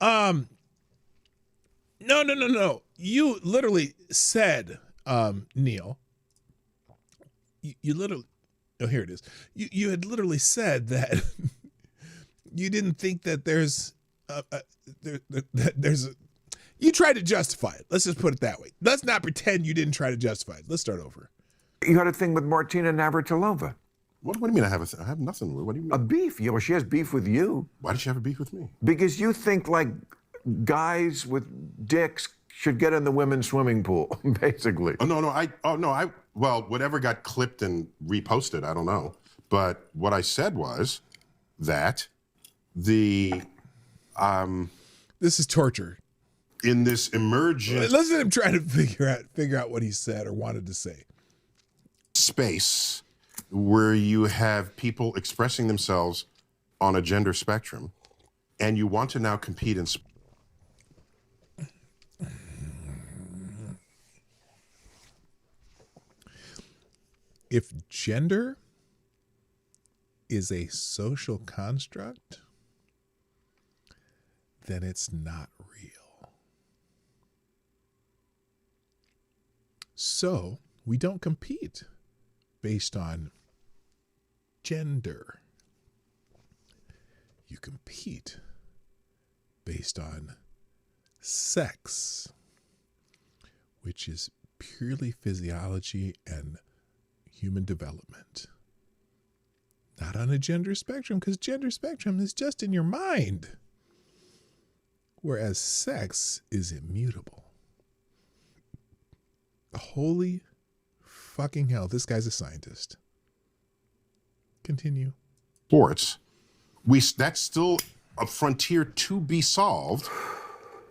No. You literally said, Neil, you literally, oh, here it is. You had literally said that you didn't think that there's you tried to justify it. Let's just put it that way. Let's not pretend you didn't try to justify it. Let's start over. You had a thing with Martina Navratilova. What do you mean I have nothing? What do you mean? A beef. Well, she has beef with you. Why does she have a beef with me? Because you think like guys with dicks should get in the women's swimming pool, basically. Well, whatever got clipped and reposted, I don't know. But what I said was that this is torture. In this emergent, listen to him trying to figure out what he said or wanted to say. Space where you have people expressing themselves on a gender spectrum, and you want to now compete in. If gender is a social construct, then it's not real. So we don't compete based on gender. You compete based on sex, which is purely physiology and human development. Not on a gender spectrum, because gender spectrum is just in your mind. Whereas sex is immutable. Holy fucking hell, this guy's a scientist. Continue. Sports, that's still a frontier to be solved.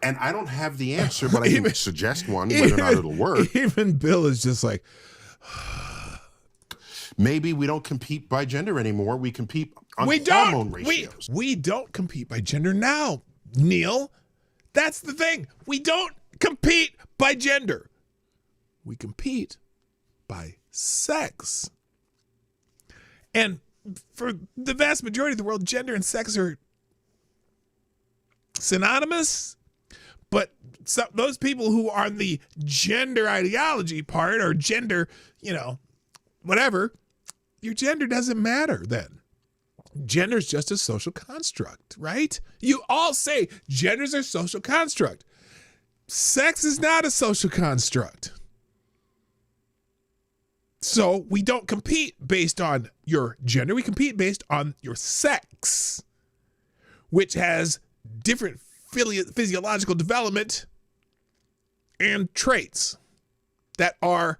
And I don't have the answer, but I can suggest one, whether or not it'll work. Even Bill is just like, maybe we don't compete by gender anymore. We compete on hormone ratios. We don't compete by gender now, Neil. That's the thing. We don't compete by gender. We compete by sex. And for the vast majority of the world, gender and sex are synonymous. But those people who are on the gender ideology part or gender, whatever, your gender doesn't matter then. Gender is just a social construct, right? You all say genders are social construct. Sex is not a social construct. So we don't compete based on your gender. We compete based on your sex, which has different physiological development and traits that are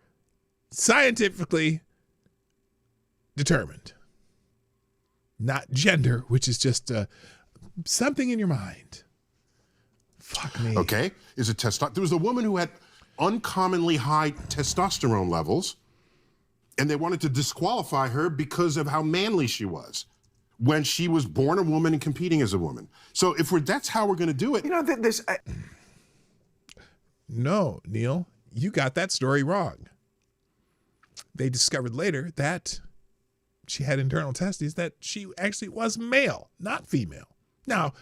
scientifically determined. Not gender, which is just something in your mind. Fuck me. Okay. There was a woman who had uncommonly high testosterone levels, and they wanted to disqualify her because of how manly she was when she was born a woman and competing as a woman. So that's how we're going to do it. No, Neil, you got that story wrong. They discovered later that she had internal testes, that she actually was male, not female. Now,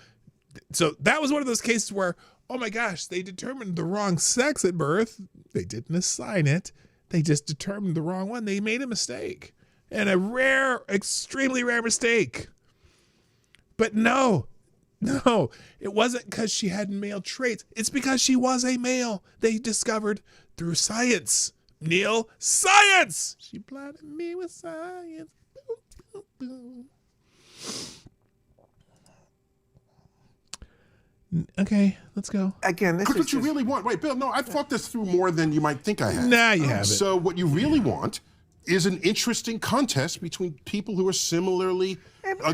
so that was one of those cases where, oh my gosh, they determined the wrong sex at birth. They didn't assign it. They just determined the wrong one. They made a mistake, and a extremely rare mistake. But no, it wasn't because she had male traits. It's because she was a male. They discovered through science. Neil, science! She blinded me with science. Okay, let's go. Again, this is what you really want. Wait, Bill, no, I've thought this through more than you might think I have. Nah, you haven't. So what you really want is an interesting contest between people who are similarly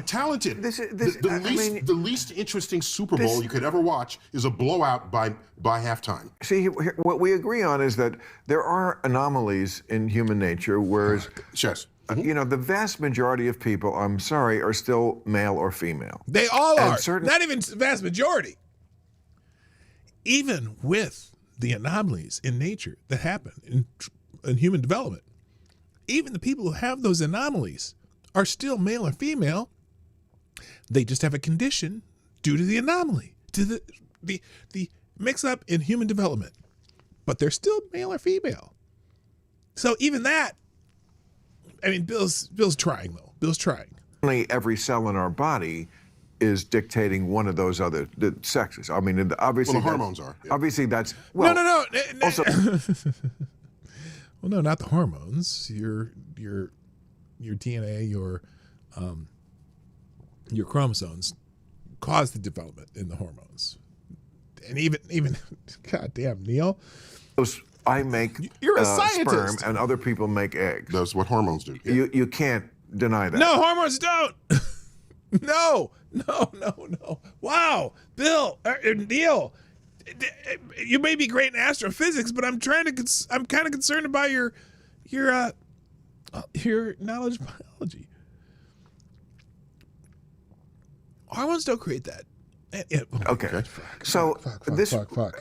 talented. The least interesting Super Bowl you could ever watch is a blowout by halftime. See, what we agree on is that there are anomalies in human nature, whereas yes. The vast majority of people, I'm sorry, are still male or female. They all are. Not even vast majority. Even with the anomalies in nature that happen in human development, even the people who have those anomalies are still male or female. They just have a condition due to the anomaly, to the mix-up in human development. But they're still male or female. So even that, I mean, Bill's trying, though. Bill's trying. Only every cell in our body is dictating one of those other sexes. I mean, obviously, the hormones are. Yeah. Obviously, that's no. Also, well, no, not the hormones. Your DNA, your chromosomes cause the development in the hormones. And even, goddamn, Neil. I make You're a sperm scientist. and other people make eggs. That's what hormones do. You can't deny that. No, hormones don't. No. Wow, Bill, Neil, you may be great in astrophysics, but I'm kind of concerned about your knowledge of biology. Hormones don't create that. Okay. So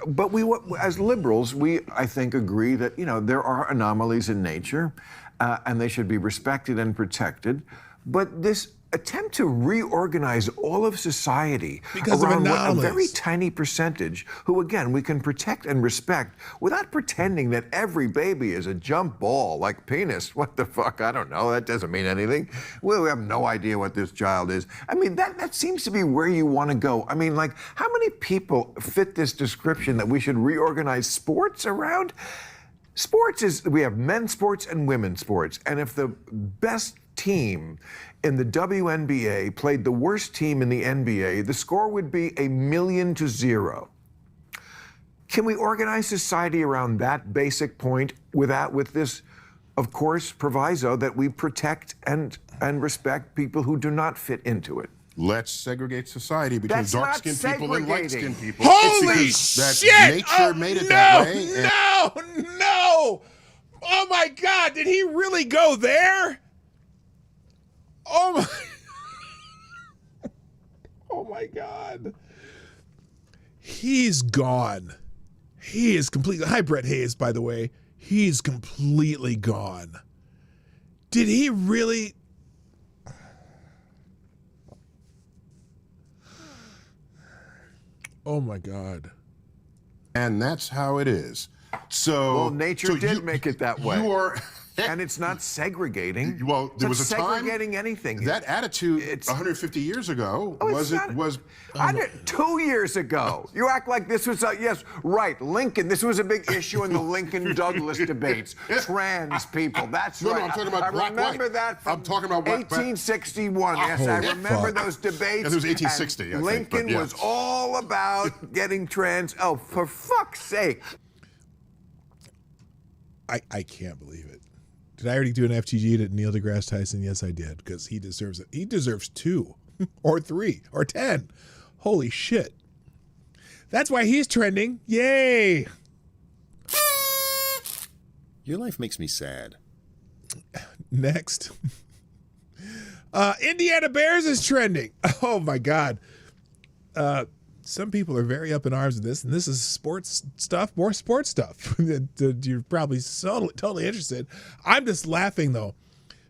but we, as liberals, I think agree that there are anomalies in nature, and they should be respected and protected. But this attempt to reorganize all of society around a very tiny percentage, who again we can protect and respect, without pretending that every baby is a jump ball like penis. What the fuck? I don't know. That doesn't mean anything. We have no idea what this child is. I mean, that seems to be where you want to go. I mean, like, how many people fit this description that we should reorganize sports around? We have men's sports and women's sports, and if the best team in the WNBA played the worst team in the NBA, the score would be 1,000,000-0. Can we organize society around that basic point with this, of course, proviso that we protect and respect people who do not fit into it? Let's segregate society between dark-skinned people and light-skinned people. Holy shit! Nature made it that way. No! Oh my God! Did he really go there? Oh my! Oh my God! He's gone. He is completely. Hi, Brett Hayes. By the way, he's completely gone. Did he really? Oh my God. And that's how it is. Well, nature did make it that way. And it's not segregating. Well, there was a time segregating anything. That attitude 150 years ago was 2 years ago. You act like this was yes, right. Lincoln. This was a big issue in the Lincoln-Douglas debates. Trans people. That's right. No, I'm talking about black, remember white. that from I'm talking about black, 1861. Yes, I remember those debates. It was 1860. And Lincoln was all about getting trans. Oh, for fuck's sake! I can't believe it. Did I already do an FTG to Neil deGrasse Tyson? Yes, I did, because he deserves it. He deserves 2 or 3 or 10. Holy shit. That's why he's trending. Yay. Your life makes me sad. Next. Indiana Bears is trending. Oh my God. Some people are very up in arms with this, and this is sports stuff, more sports stuff. You're probably totally interested. I'm just laughing, though,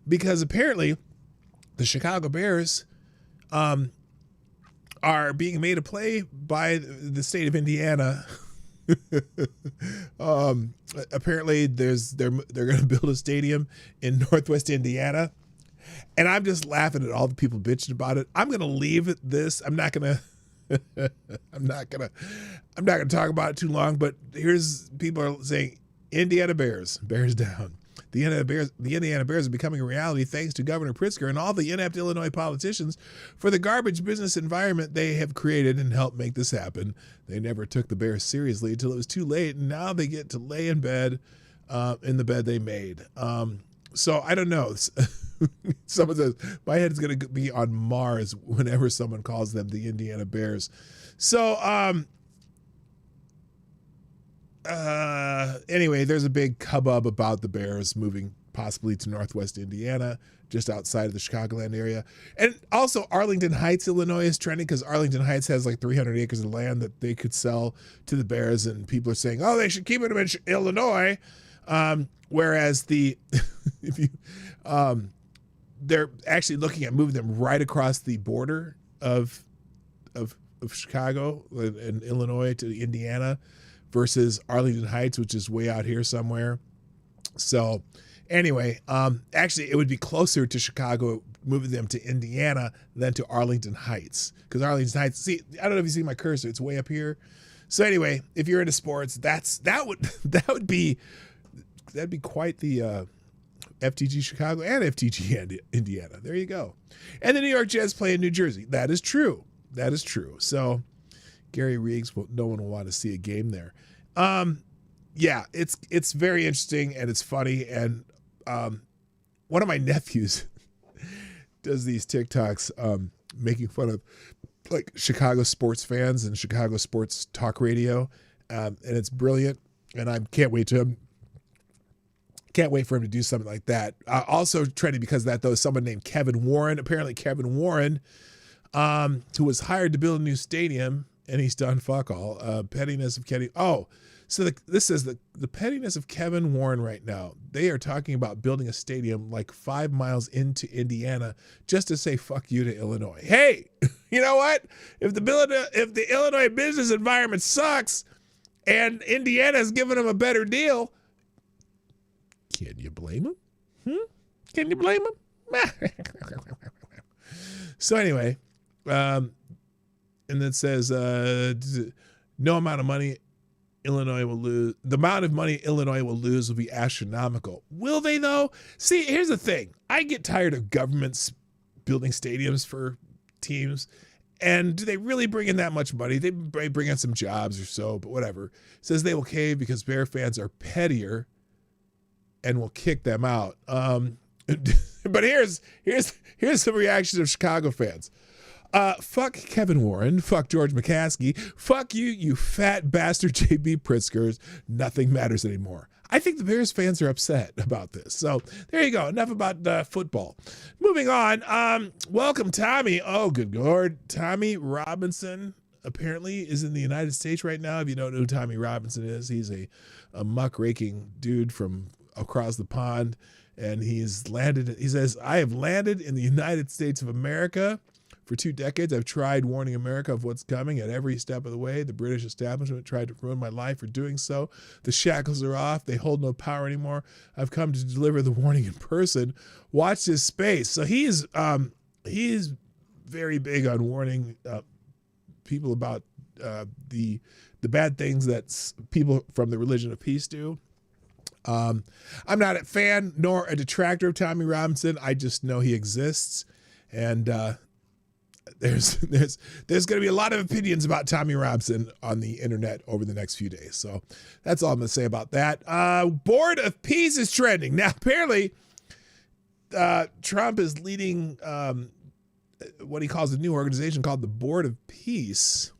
because apparently the Chicago Bears are being made a play by the state of Indiana. Apparently they're going to build a stadium in Northwest Indiana, and I'm just laughing at all the people bitching about it. I'm going to leave this. I'm not going to talk about it too long, but here's people are saying Indiana Bears down. The Indiana Bears are becoming a reality thanks to Governor Pritzker and all the inept Illinois politicians for the garbage business environment they have created and helped make this happen. They never took the Bears seriously until it was too late, and now they get to lay in bed, in the bed they made. So I don't know. Someone says, my head is going to be on Mars whenever someone calls them the Indiana Bears. So anyway, there's a big hubbub about the Bears moving possibly to Northwest Indiana, just outside of the Chicagoland area. And also Arlington Heights, Illinois is trending because Arlington Heights has like 300 acres of land that they could sell to the Bears, and people are saying, oh, they should keep it in Illinois. Whereas they're actually looking at moving them right across the border of Chicago and Illinois to Indiana versus Arlington Heights, which is way out here somewhere. So anyway, actually it would be closer to Chicago moving them to Indiana than to Arlington Heights, because Arlington Heights, see, I don't know if you see my cursor, it's way up here. So anyway, if you're into sports, that'd be quite the FTG Chicago and FTG Indiana. There you go. And the New York Jets play in New Jersey. That is true. So Gary Reeves, no one will want to see a game there. Yeah, it's very interesting and it's funny. And one of my nephews does these TikToks making fun of like Chicago sports fans and Chicago sports talk radio, and it's brilliant. And I can't wait for him to do something like that. Also trending because of that, though, is someone named Kevin Warren. Apparently Kevin Warren, who was hired to build a new stadium, and he's done fuck all. Pettiness of Kenny. Oh, so this says the pettiness of Kevin Warren right now. They are talking about building a stadium like 5 miles into Indiana just to say fuck you to Illinois. Hey, you know what? If the Illinois business environment sucks and Indiana's giving them a better deal, can you blame him? Can you blame him? So anyway, and it says no amount of money Illinois will lose. The amount of money Illinois will lose will be astronomical. Will they though? See, here's the thing. I get tired of governments building stadiums for teams. And do they really bring in that much money? They bring in some jobs or so, but whatever. It says they will cave because Bear fans are pettier and will kick them out. But here's some reactions of Chicago fans. Fuck Kevin Warren. Fuck George McCaskey. Fuck you, you fat bastard JB Pritzkers. Nothing matters anymore. I think the Bears fans are upset about this. So there you go. Enough about football. Moving on. Welcome, Tommy. Oh, good Lord. Tommy Robinson apparently is in the United States right now. If you don't know who Tommy Robinson is, he's a muckraking dude from across the pond. And he's landed. He says, I have landed in the United States of America. For 2 decades, I've tried warning America of what's coming at every step of the way. The British establishment tried to ruin my life for doing so. The shackles are off. They hold no power anymore. I've come to deliver the warning in person. Watch this space. So he's very big on warning people about the bad things that people from the religion of peace do. I'm not a fan nor a detractor of Tommy Robinson. I just know he exists, and there's going to be a lot of opinions about Tommy Robinson on the internet over the next few days. So that's all I'm going to say about that. Board of Peace is trending. Now, apparently, Trump is leading what he calls a new organization called the Board of Peace,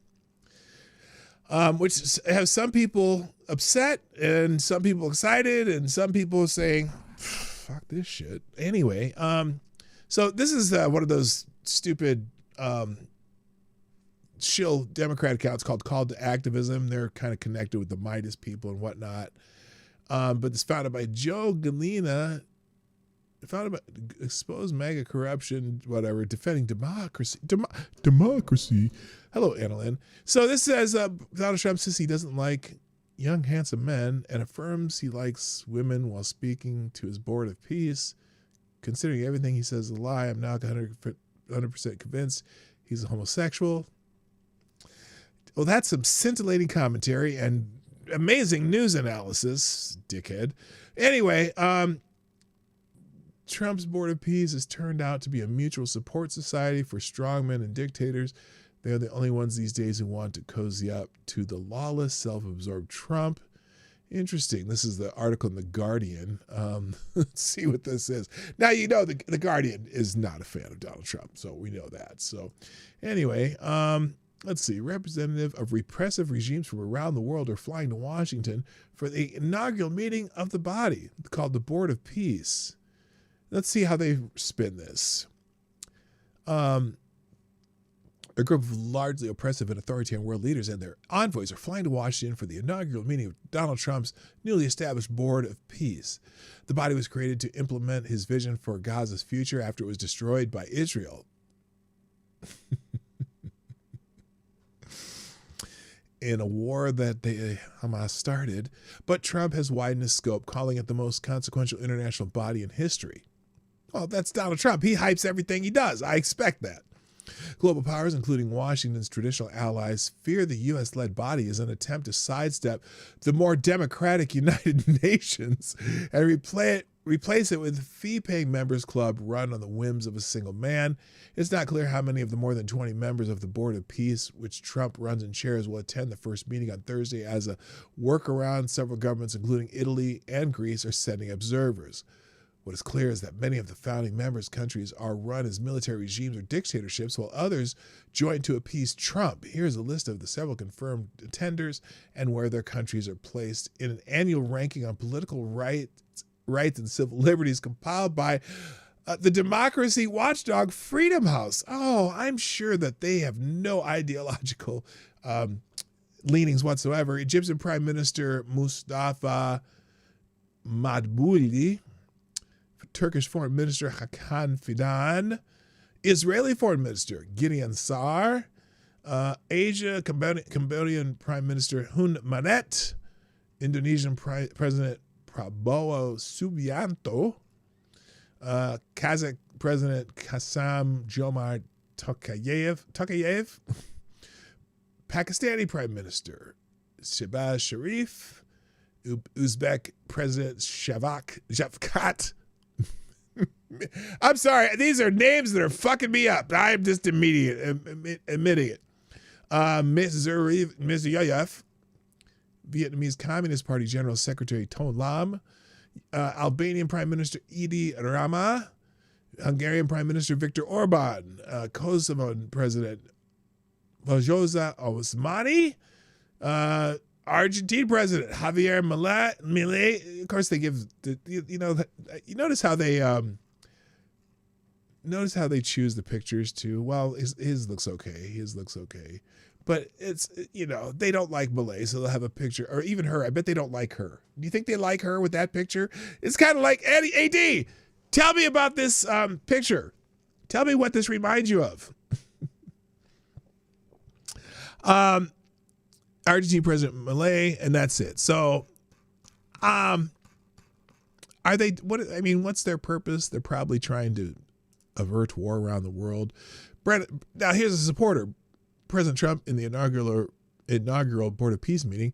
which has some people upset and some people excited and some people saying, fuck this shit. Anyway, so this is one of those stupid shill Democrat accounts called Call to Activism. They're kind of connected with the Midas people and whatnot. But it's founded by Joe Galena, founded by exposed mega corruption, whatever, defending democracy. Democracy. Hello, Annalyn. So this says Donald Trump says he doesn't like young, handsome men and affirms he likes women while speaking to his Board of Peace. Considering everything he says is a lie, I'm now 100% convinced he's a homosexual. Well, that's some scintillating commentary and amazing news analysis, dickhead. Anyway, Trump's Board of Peace has turned out to be a mutual support society for strongmen and dictators. They're the only ones these days who want to cozy up to the lawless, self-absorbed Trump. Interesting. This is the article in The Guardian. Let's see what this is. Now, you know, the Guardian is not a fan of Donald Trump, so we know that. So anyway, let's see. Representative of repressive regimes from around the world are flying to Washington for the inaugural meeting of the body called the Board of Peace. Let's see how they spin this. A group of largely oppressive and authoritarian world leaders and their envoys are flying to Washington for the inaugural meeting of Donald Trump's newly established Board of Peace. The body was created to implement his vision for Gaza's future after it was destroyed by Israel. In a war that Hamas started, but Trump has widened his scope, calling it the most consequential international body in history. Well, that's Donald Trump. He hypes everything he does. I expect that. Global powers, including Washington's traditional allies, fear the U.S.-led body is an attempt to sidestep the more democratic United Nations and replace it with fee-paying members club run on the whims of a single man. It's not clear how many of the more than 20 members of the Board of Peace, which Trump runs and chairs, will attend the first meeting on Thursday. As a workaround, several governments, including Italy and Greece, are sending observers. What is clear is that many of the founding members' countries are run as military regimes or dictatorships, while others join to appease Trump. Here's a list of the several confirmed attenders and where their countries are placed in an annual ranking on political rights and civil liberties compiled by the democracy watchdog Freedom House. Oh, I'm sure that they have no ideological leanings whatsoever. Egyptian Prime Minister Mustafa Madbouli, Turkish Foreign Minister Hakan Fidan, Israeli Foreign Minister Gideon Sa'ar, Cambodian Prime Minister Hun Manet, Indonesian President Prabowo Subianto, Kazakh President Kassam Jomart Tokayev, Pakistani Prime Minister Shehbaz Sharif, Uzbek President Shavkat. I'm sorry, these are names that are fucking me up. I'm just admitting it. Mirziyoyev, Vietnamese Communist Party General Secretary Ton Lam, Albanian Prime Minister Edi Rama, Hungarian Prime Minister Viktor Orban, Kosovan President Vojvoda Osmani, Argentine President Javier Milei. Of course, they give you notice how they choose the pictures too. Well, his looks okay. His looks okay. But it's, they don't like Milei, so they'll have a picture, or even her. I bet they don't like her. Do you think they like her with that picture? It's kind of like, AD, tell me about this picture. Tell me what this reminds you of. Argentine President Milei, and that's it. So, what's their purpose? They're probably trying to avert war around the world. Now, here's a supporter. President Trump in the inaugural Board of Peace meeting.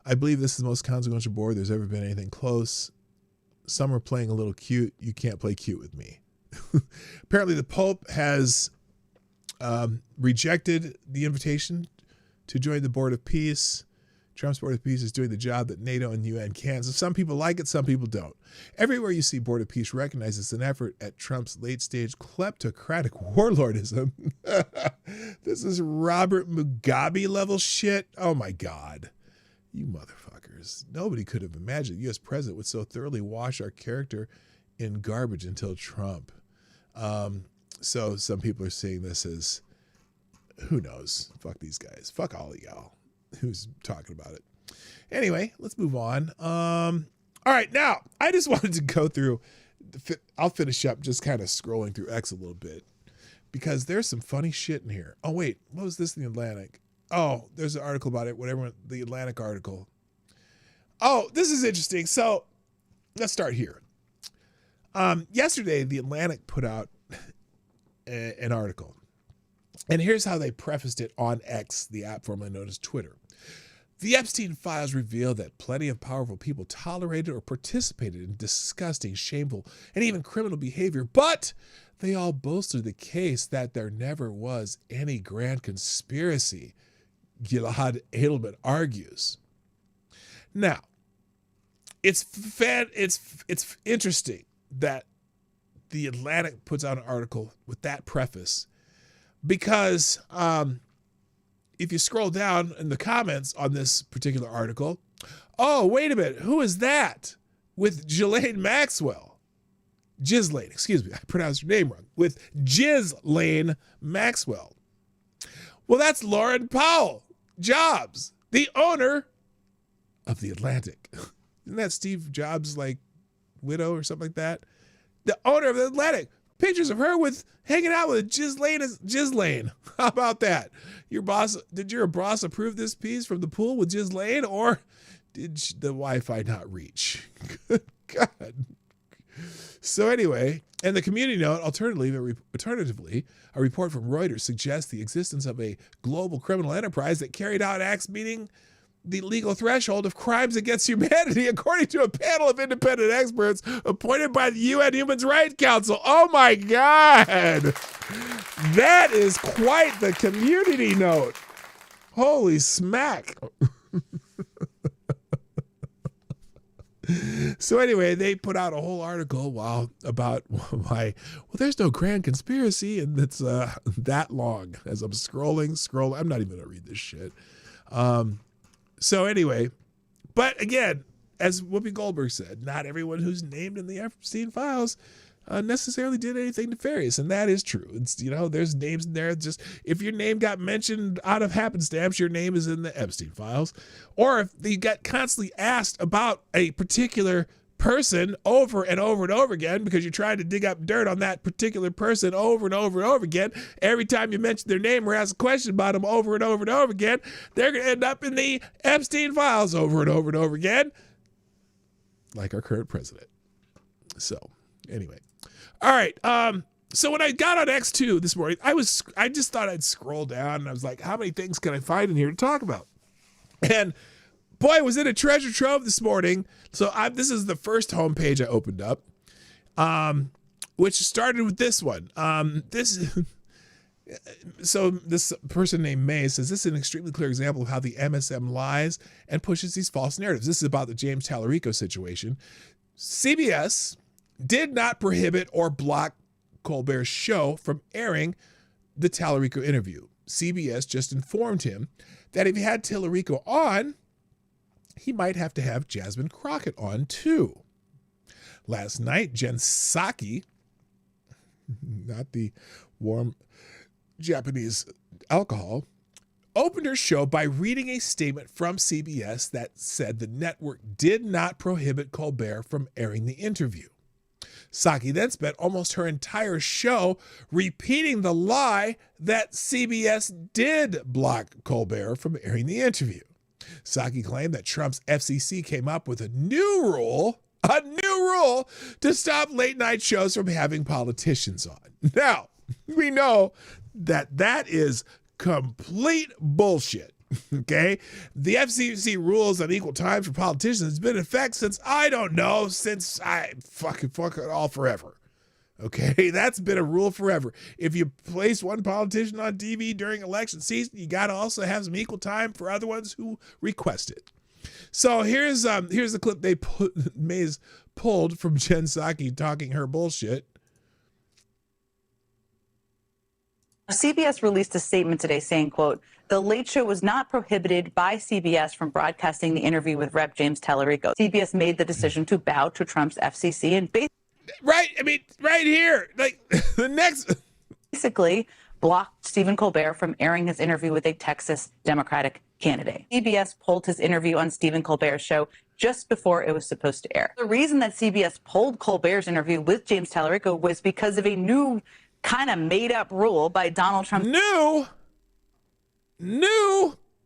I believe this is the most consequential board there's ever been anything close. Some are playing a little cute. You can't play cute with me. Apparently, the Pope has rejected the invitation to join the Board of Peace. Trump's Board of Peace is doing the job that NATO and UN can. So some people like it, some people don't. Everywhere you see Board of Peace recognizes an effort at Trump's late-stage kleptocratic warlordism. This is Robert Mugabe level shit. Oh my God. You motherfuckers. Nobody could have imagined the U.S. president would so thoroughly wash our character in garbage until Trump. So some people are seeing this as, who knows? Fuck these guys. Fuck all of y'all who's talking about it. Anyway, let's move on. All right, now, I just wanted to go through, I'll finish up just kind of scrolling through X a little bit because there's some funny shit in here. Oh, wait, what was this in the Atlantic? Oh, there's an article about it, the Atlantic article. Oh, this is interesting. So let's start here. Yesterday, the Atlantic put out an article. And here's how they prefaced it on X, the app formerly known as Twitter. The Epstein files reveal that plenty of powerful people tolerated or participated in disgusting, shameful, and even criminal behavior, but they all bolstered the case that there never was any grand conspiracy, Gilad Edelman argues. Now, it's interesting that the Atlantic puts out an article with that preface because if you scroll down in the comments on this particular article, oh, wait a minute, who is that? With Ghislaine Maxwell. Ghislaine, excuse me, I pronounced her name wrong. With Ghislaine Maxwell. Well, that's Lauren Powell Jobs, the owner of The Atlantic. Isn't that Steve Jobs' widow or something like that? The owner of The Atlantic. Pictures of her hanging out with Ghislaine. How about that? Did your boss approve this piece from the pool with Ghislaine, or did the Wi-Fi not reach? Good God. So anyway, and the community note, alternatively, a report from Reuters suggests the existence of a global criminal enterprise that carried out acts meeting the legal threshold of crimes against humanity, according to a panel of independent experts appointed by the UN Human Rights Council. Oh my God. That is quite the community note. Holy smack. So anyway, they put out a whole article about why, there's no grand conspiracy, and it's that long. As I'm scrolling, I'm not even going to read this shit. So anyway, but again, as Whoopi Goldberg said, not everyone who's named in the Epstein files necessarily did anything nefarious, and that is true. It's, there's names in there. Just if your name got mentioned out of happenstance, your name is in the Epstein files, or if you got constantly asked about a particular person over and over and over again because you're trying to dig up dirt on that particular person over and over and over again. Every time you mention their name or ask a question about them over and over and over again, they're going to end up in the Epstein files over and over and over again, like our current president. So anyway. All right. So when I got on X2 this morning, I just thought I'd scroll down, and I was like, how many things can I find in here to talk about? And boy, was it a treasure trove this morning. So this is the first homepage I opened up, which started with this one. So this person named May says, this is an extremely clear example of how the MSM lies and pushes these false narratives. This is about the James Tallarico situation. CBS did not prohibit or block Colbert's show from airing the Tallarico interview. CBS just informed him that if he had Tallarico on, he might have to have Jasmine Crockett on too. Last night, Jen Psaki, not the warm Japanese alcohol, opened her show by reading a statement from CBS that said the network did not prohibit Colbert from airing the interview. Psaki then spent almost her entire show repeating the lie that CBS did block Colbert from airing the interview. Psaki claimed that Trump's FCC came up with a new rule to stop late night shows from having politicians on. Now, we know that is complete bullshit. Okay, the FCC rules on equal time for politicians has been in effect since fuck it all forever. Okay, that's been a rule forever. If you place one politician on TV during election season, you got to also have some equal time for other ones who request it. So here's the clip Mays pulled from Jen Psaki talking her bullshit. CBS released a statement today saying, quote, "The Late Show was not prohibited by CBS from broadcasting the interview with Rep. James Tallarico. CBS made the decision to bow to Trump's FCC and right here, like the next basically blocked Stephen Colbert from airing his interview with a Texas Democratic candidate. CBS pulled his interview on Stephen Colbert's show just before it was supposed to air. The reason that CBS pulled Colbert's interview with James Tallarico was because of a new kind of made-up rule by Donald Trump. New?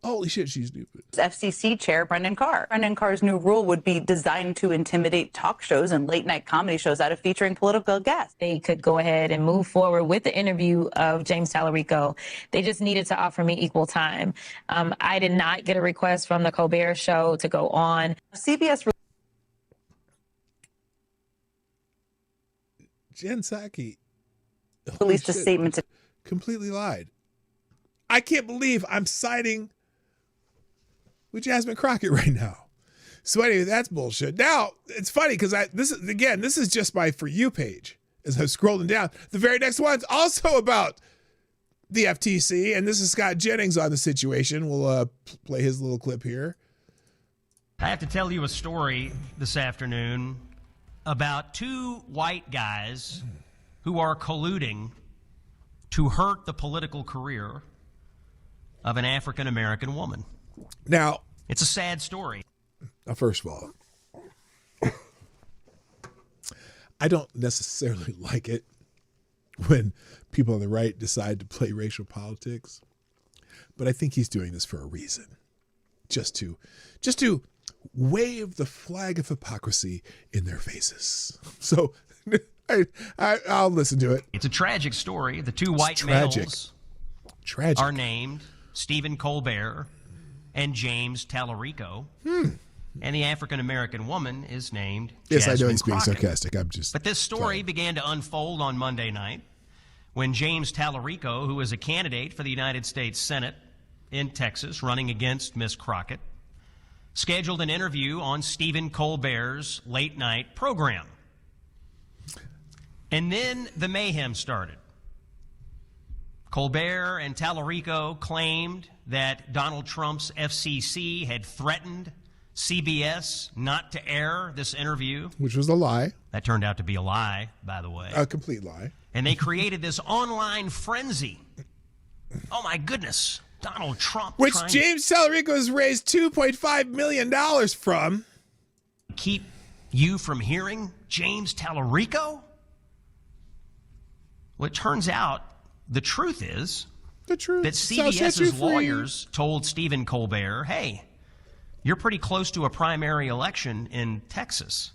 Holy shit, she's stupid. FCC chair Brendan Carr. Brendan Carr's new rule would be designed to intimidate talk shows and late-night comedy shows out of featuring political guests. They could go ahead and move forward with the interview of James Tallarico. They just needed to offer me equal time. I did not get a request from the Colbert Show to go on. CBS Jen Psaki released a statement to completely lied. I can't believe I'm siding with Jasmine Crockett right now. So anyway, that's bullshit. Now, it's funny because this is just my For You page. As I'm scrolling down, the very next one's also about the FTC, and this is Scott Jennings on the situation. We'll play his little clip here. I have to tell you a story this afternoon about two white guys who are colluding to hurt the political career of an African-American woman. Now, it's a sad story. First of all, I don't necessarily like it when people on the right decide to play racial politics, but I think he's doing this for a reason. Just to wave the flag of hypocrisy in their faces. So I'll listen to it. It's a tragic story. The two white males are named Stephen Colbert and James Tallarico. And the African-American woman is named Yes, Jasmine I know he's being Crockett. sarcastic. I'm just. But this story began to unfold on Monday night when James Tallarico, who is a candidate for the United States Senate in Texas, running against Miss Crockett, scheduled an interview on Stephen Colbert's late night program. And then the mayhem started. Colbert and Tallarico claimed that Donald Trump's FCC had threatened CBS not to air this interview. Which was a lie. That turned out to be a lie, by the way. A complete lie. And they created this online frenzy. Oh, my goodness. Donald Trump. Which James Tallarico has raised $2.5 million from. Keep you from hearing James Tallarico? Well, it turns out the truth is that CBS's lawyers told Stephen Colbert, hey, you're pretty close to a primary election in Texas.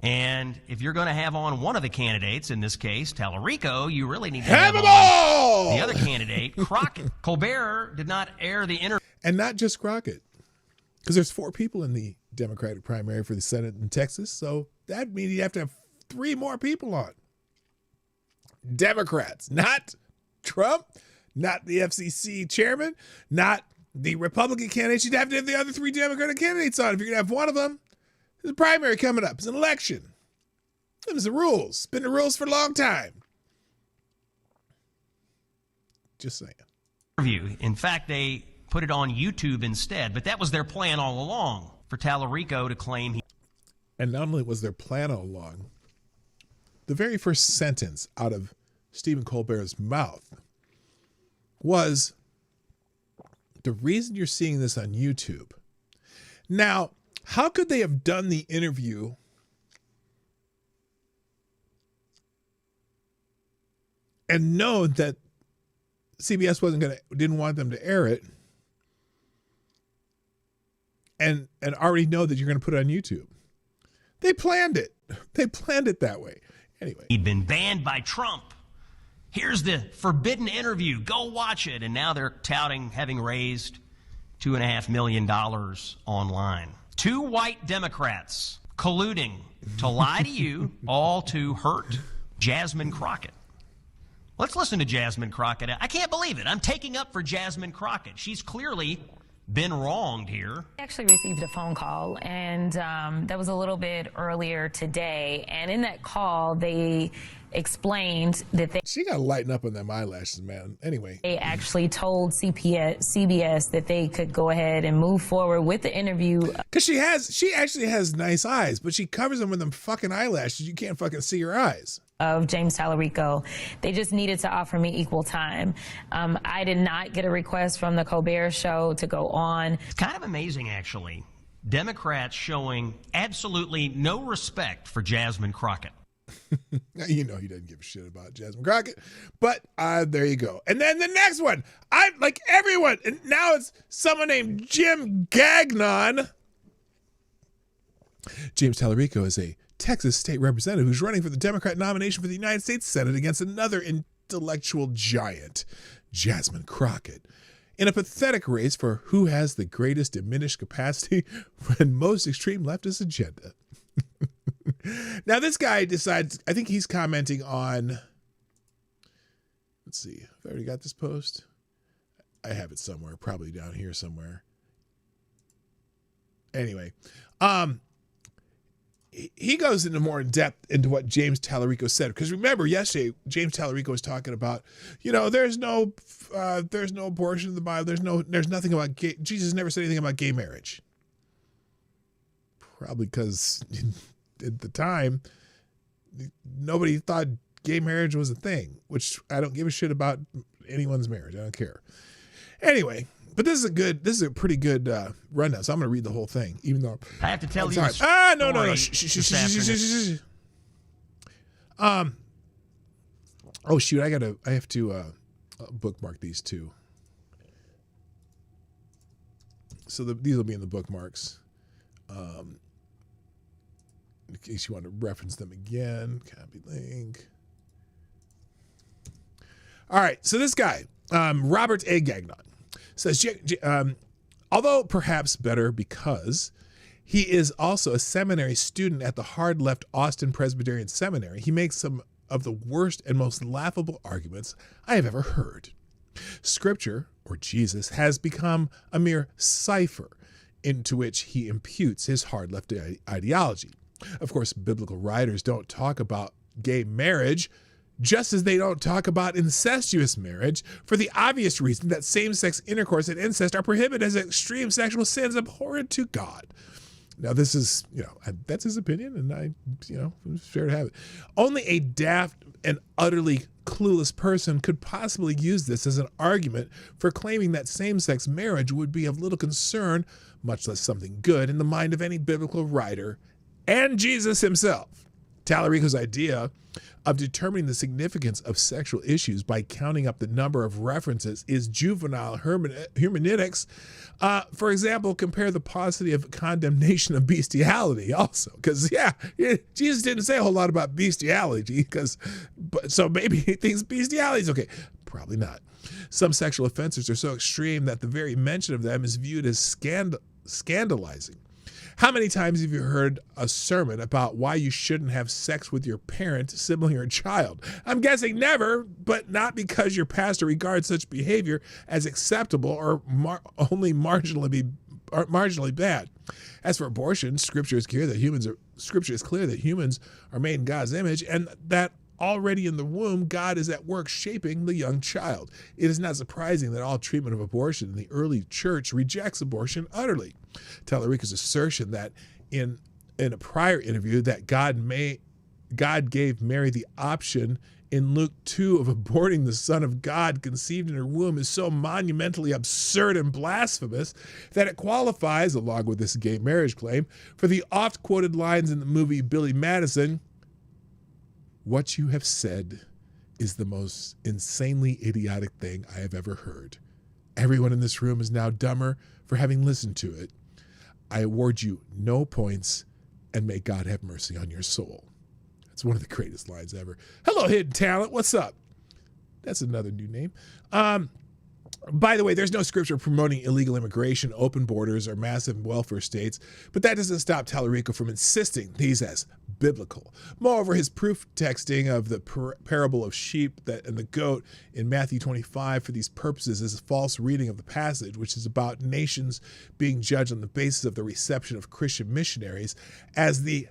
And if you're going to have on one of the candidates, in this case, Tallarico, you really need to have on the other candidate, Crockett. Colbert did not air the interview. And not just Crockett, because there's 4 people in the Democratic primary for the Senate in Texas. So that means you have to have 3 more people on. Democrats, not Trump, not the FCC chairman, not the Republican candidates. You'd have to have the other 3 Democratic candidates on. If you're going to have one of them, there's a primary coming up. It's an election. Them's the rules. It's been the rules for a long time. Just saying. In fact, they put it on YouTube instead, but that was their plan all along for Tallarico to claim he. And not only was their plan all along, the very first sentence out of Stephen Colbert's mouth was, the reason you're seeing this on YouTube. Now, how could they have done the interview and known that CBS didn't want them to air it, and already know that you're going to put it on YouTube? They planned it. They planned it that way. Anyway. He'd been banned by Trump. Here's the forbidden interview. Go watch it. And now they're touting having raised $2.5 million online. 2 white Democrats colluding to lie to you, all to hurt Jasmine Crockett. Let's listen to Jasmine Crockett. I can't believe it. I'm taking up for Jasmine Crockett. She's clearly been wronged here. I actually received a phone call, and that was a little bit earlier today. And in that call, they explained that she got to lighten up on them eyelashes, man. Anyway, they actually told CBS that they could go ahead and move forward with the interview. Because she actually has nice eyes, but she covers them with them fucking eyelashes. You can't fucking see her eyes. Of James Tallarico. They just needed to offer me equal time. I did not get a request from the Colbert Show to go on. It's kind of amazing, actually. Democrats showing absolutely no respect for Jasmine Crockett. You know he doesn't give a shit about Jasmine Crockett, but there you go. And then the next one, I'm like everyone, and now it's someone named Jim Gagnon. James Tallarico is a Texas state representative who's running for the Democrat nomination for the United States Senate against another intellectual giant, Jasmine Crockett, in a pathetic race for who has the greatest diminished capacity and most extreme leftist agenda. Now, this guy decides, I think he's commenting on, let's see, have I already got this post? I have it somewhere, probably down here somewhere. Anyway, he goes into more in depth into what James Tallarico said. Because remember, yesterday, James Tallarico was talking about, there's no abortion in the Bible. There's nothing about gay. Jesus never said anything about gay marriage. Probably because at the time, nobody thought gay marriage was a thing, which I don't give a shit about anyone's marriage. I don't care. Anyway, but this is a pretty good rundown. So I'm going to read the whole thing, even though I have to tell you. No. Oh shoot, I have to bookmark these two. So these will be in the bookmarks. In case you want to reference them again, copy link. All right, so this guy, Robert A. Gagnon, says Although perhaps better because he is also a seminary student at the hard-left Austin Presbyterian Seminary. He makes some of the worst and most laughable arguments I have ever heard. Scripture, or Jesus, has become a mere cipher into which he imputes his hard-left ideology. Of course, biblical writers don't talk about gay marriage, just as they don't talk about incestuous marriage, for the obvious reason that same-sex intercourse and incest are prohibited as extreme sexual sins abhorrent to God. Now, this is, that's his opinion, and I'm fair to have it. Only a daft and utterly clueless person could possibly use this as an argument for claiming that same-sex marriage would be of little concern, much less something good, in the mind of any biblical writer and Jesus himself. Tallarico's idea of determining the significance of sexual issues by counting up the number of references is juvenile hermeneutics. For example, compare the paucity of condemnation of bestiality also, because Jesus didn't say a whole lot about bestiality, so maybe he thinks bestiality is okay. Probably not. Some sexual offenses are so extreme that the very mention of them is viewed as scandalizing. How many times have you heard a sermon about why you shouldn't have sex with your parent, sibling, or child? I'm guessing never, but not because your pastor regards such behavior as acceptable or only marginally bad. As for abortion, Scripture is clear that humans are made in God's image, and that already in the womb, God is at work shaping the young child. It is not surprising that all treatment of abortion in the early church rejects abortion utterly. Tallarico's assertion that in a prior interview that God gave Mary the option in Luke 2 of aborting the Son of God conceived in her womb is so monumentally absurd and blasphemous that it qualifies, along with this gay marriage claim, for the oft-quoted lines in the movie Billy Madison, "What you have said is the most insanely idiotic thing I have ever heard. Everyone in this room is now dumber for having listened to it. I award you no points, and may God have mercy on your soul." That's one of the greatest lines ever. Hello, Hidden Talent. What's up? That's another new name. By the way, there's no scripture promoting illegal immigration, open borders, or massive welfare states, but that doesn't stop Tallarico from insisting these as biblical. Moreover, his proof texting of the parable of sheep and the goat in Matthew 25 for these purposes is a false reading of the passage, which is about nations being judged on the basis of the reception of Christian missionaries, as the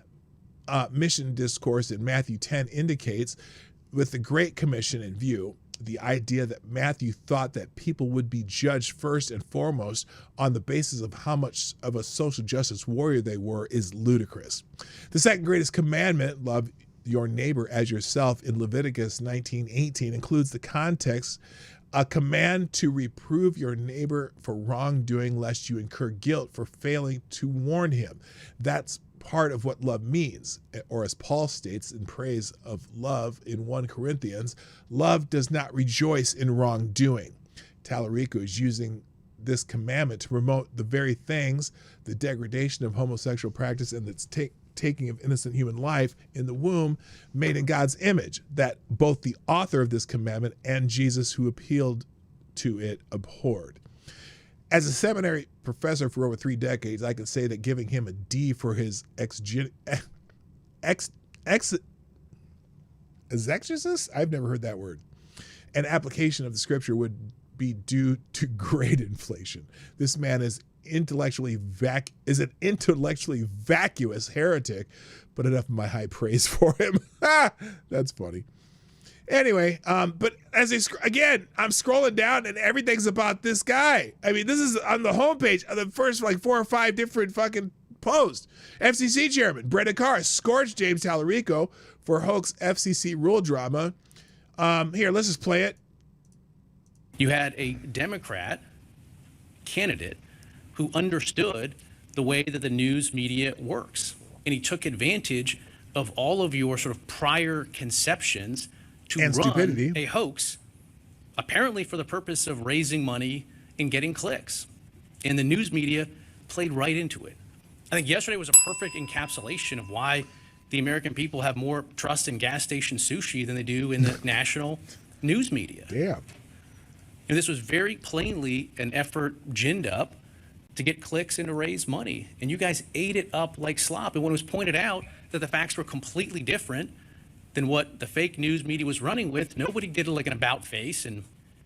mission discourse in Matthew 10 indicates. With the Great Commission in view, the idea that Matthew thought that people would be judged first and foremost on the basis of how much of a social justice warrior they were is ludicrous. The second greatest commandment, love your neighbor as yourself, in Leviticus 19:18 includes the context, a command to reprove your neighbor for wrongdoing lest you incur guilt for failing to warn him. That's part of what love means, or as Paul states in praise of love in 1 Corinthians, love does not rejoice in wrongdoing. Tallarico is using this commandment to promote the very things, the degradation of homosexual practice and the taking of innocent human life in the womb made in God's image, that both the author of this commandment and Jesus who appealed to it abhorred. As a seminary professor for over 3 decades, I can say that giving him a D for his exegesis, I've never heard that word, an application of the scripture would be due to grade inflation. This man is an intellectually vacuous heretic, but enough of my high praise for him. That's funny. Anyway, but I'm scrolling down and everything's about this guy. I mean, this is on the homepage of the first 4 or 5 different fucking posts. FCC chairman Brenda Carr scorched James Tallarico for hoax FCC rule drama. Here, let's just play it. You had a Democrat candidate who understood the way that the news media works, and he took advantage of all of your sort of prior conceptions to run stupidity. A hoax, apparently for the purpose of raising money and getting clicks. And the news media played right into it. I think yesterday was a perfect encapsulation of why the American people have more trust in gas station sushi than they do in the national news media. Damn. And this was very plainly an effort ginned up to get clicks and to raise money. And you guys ate it up like slop. And when it was pointed out that the facts were completely different than what the fake news media was running with, nobody did like an about face and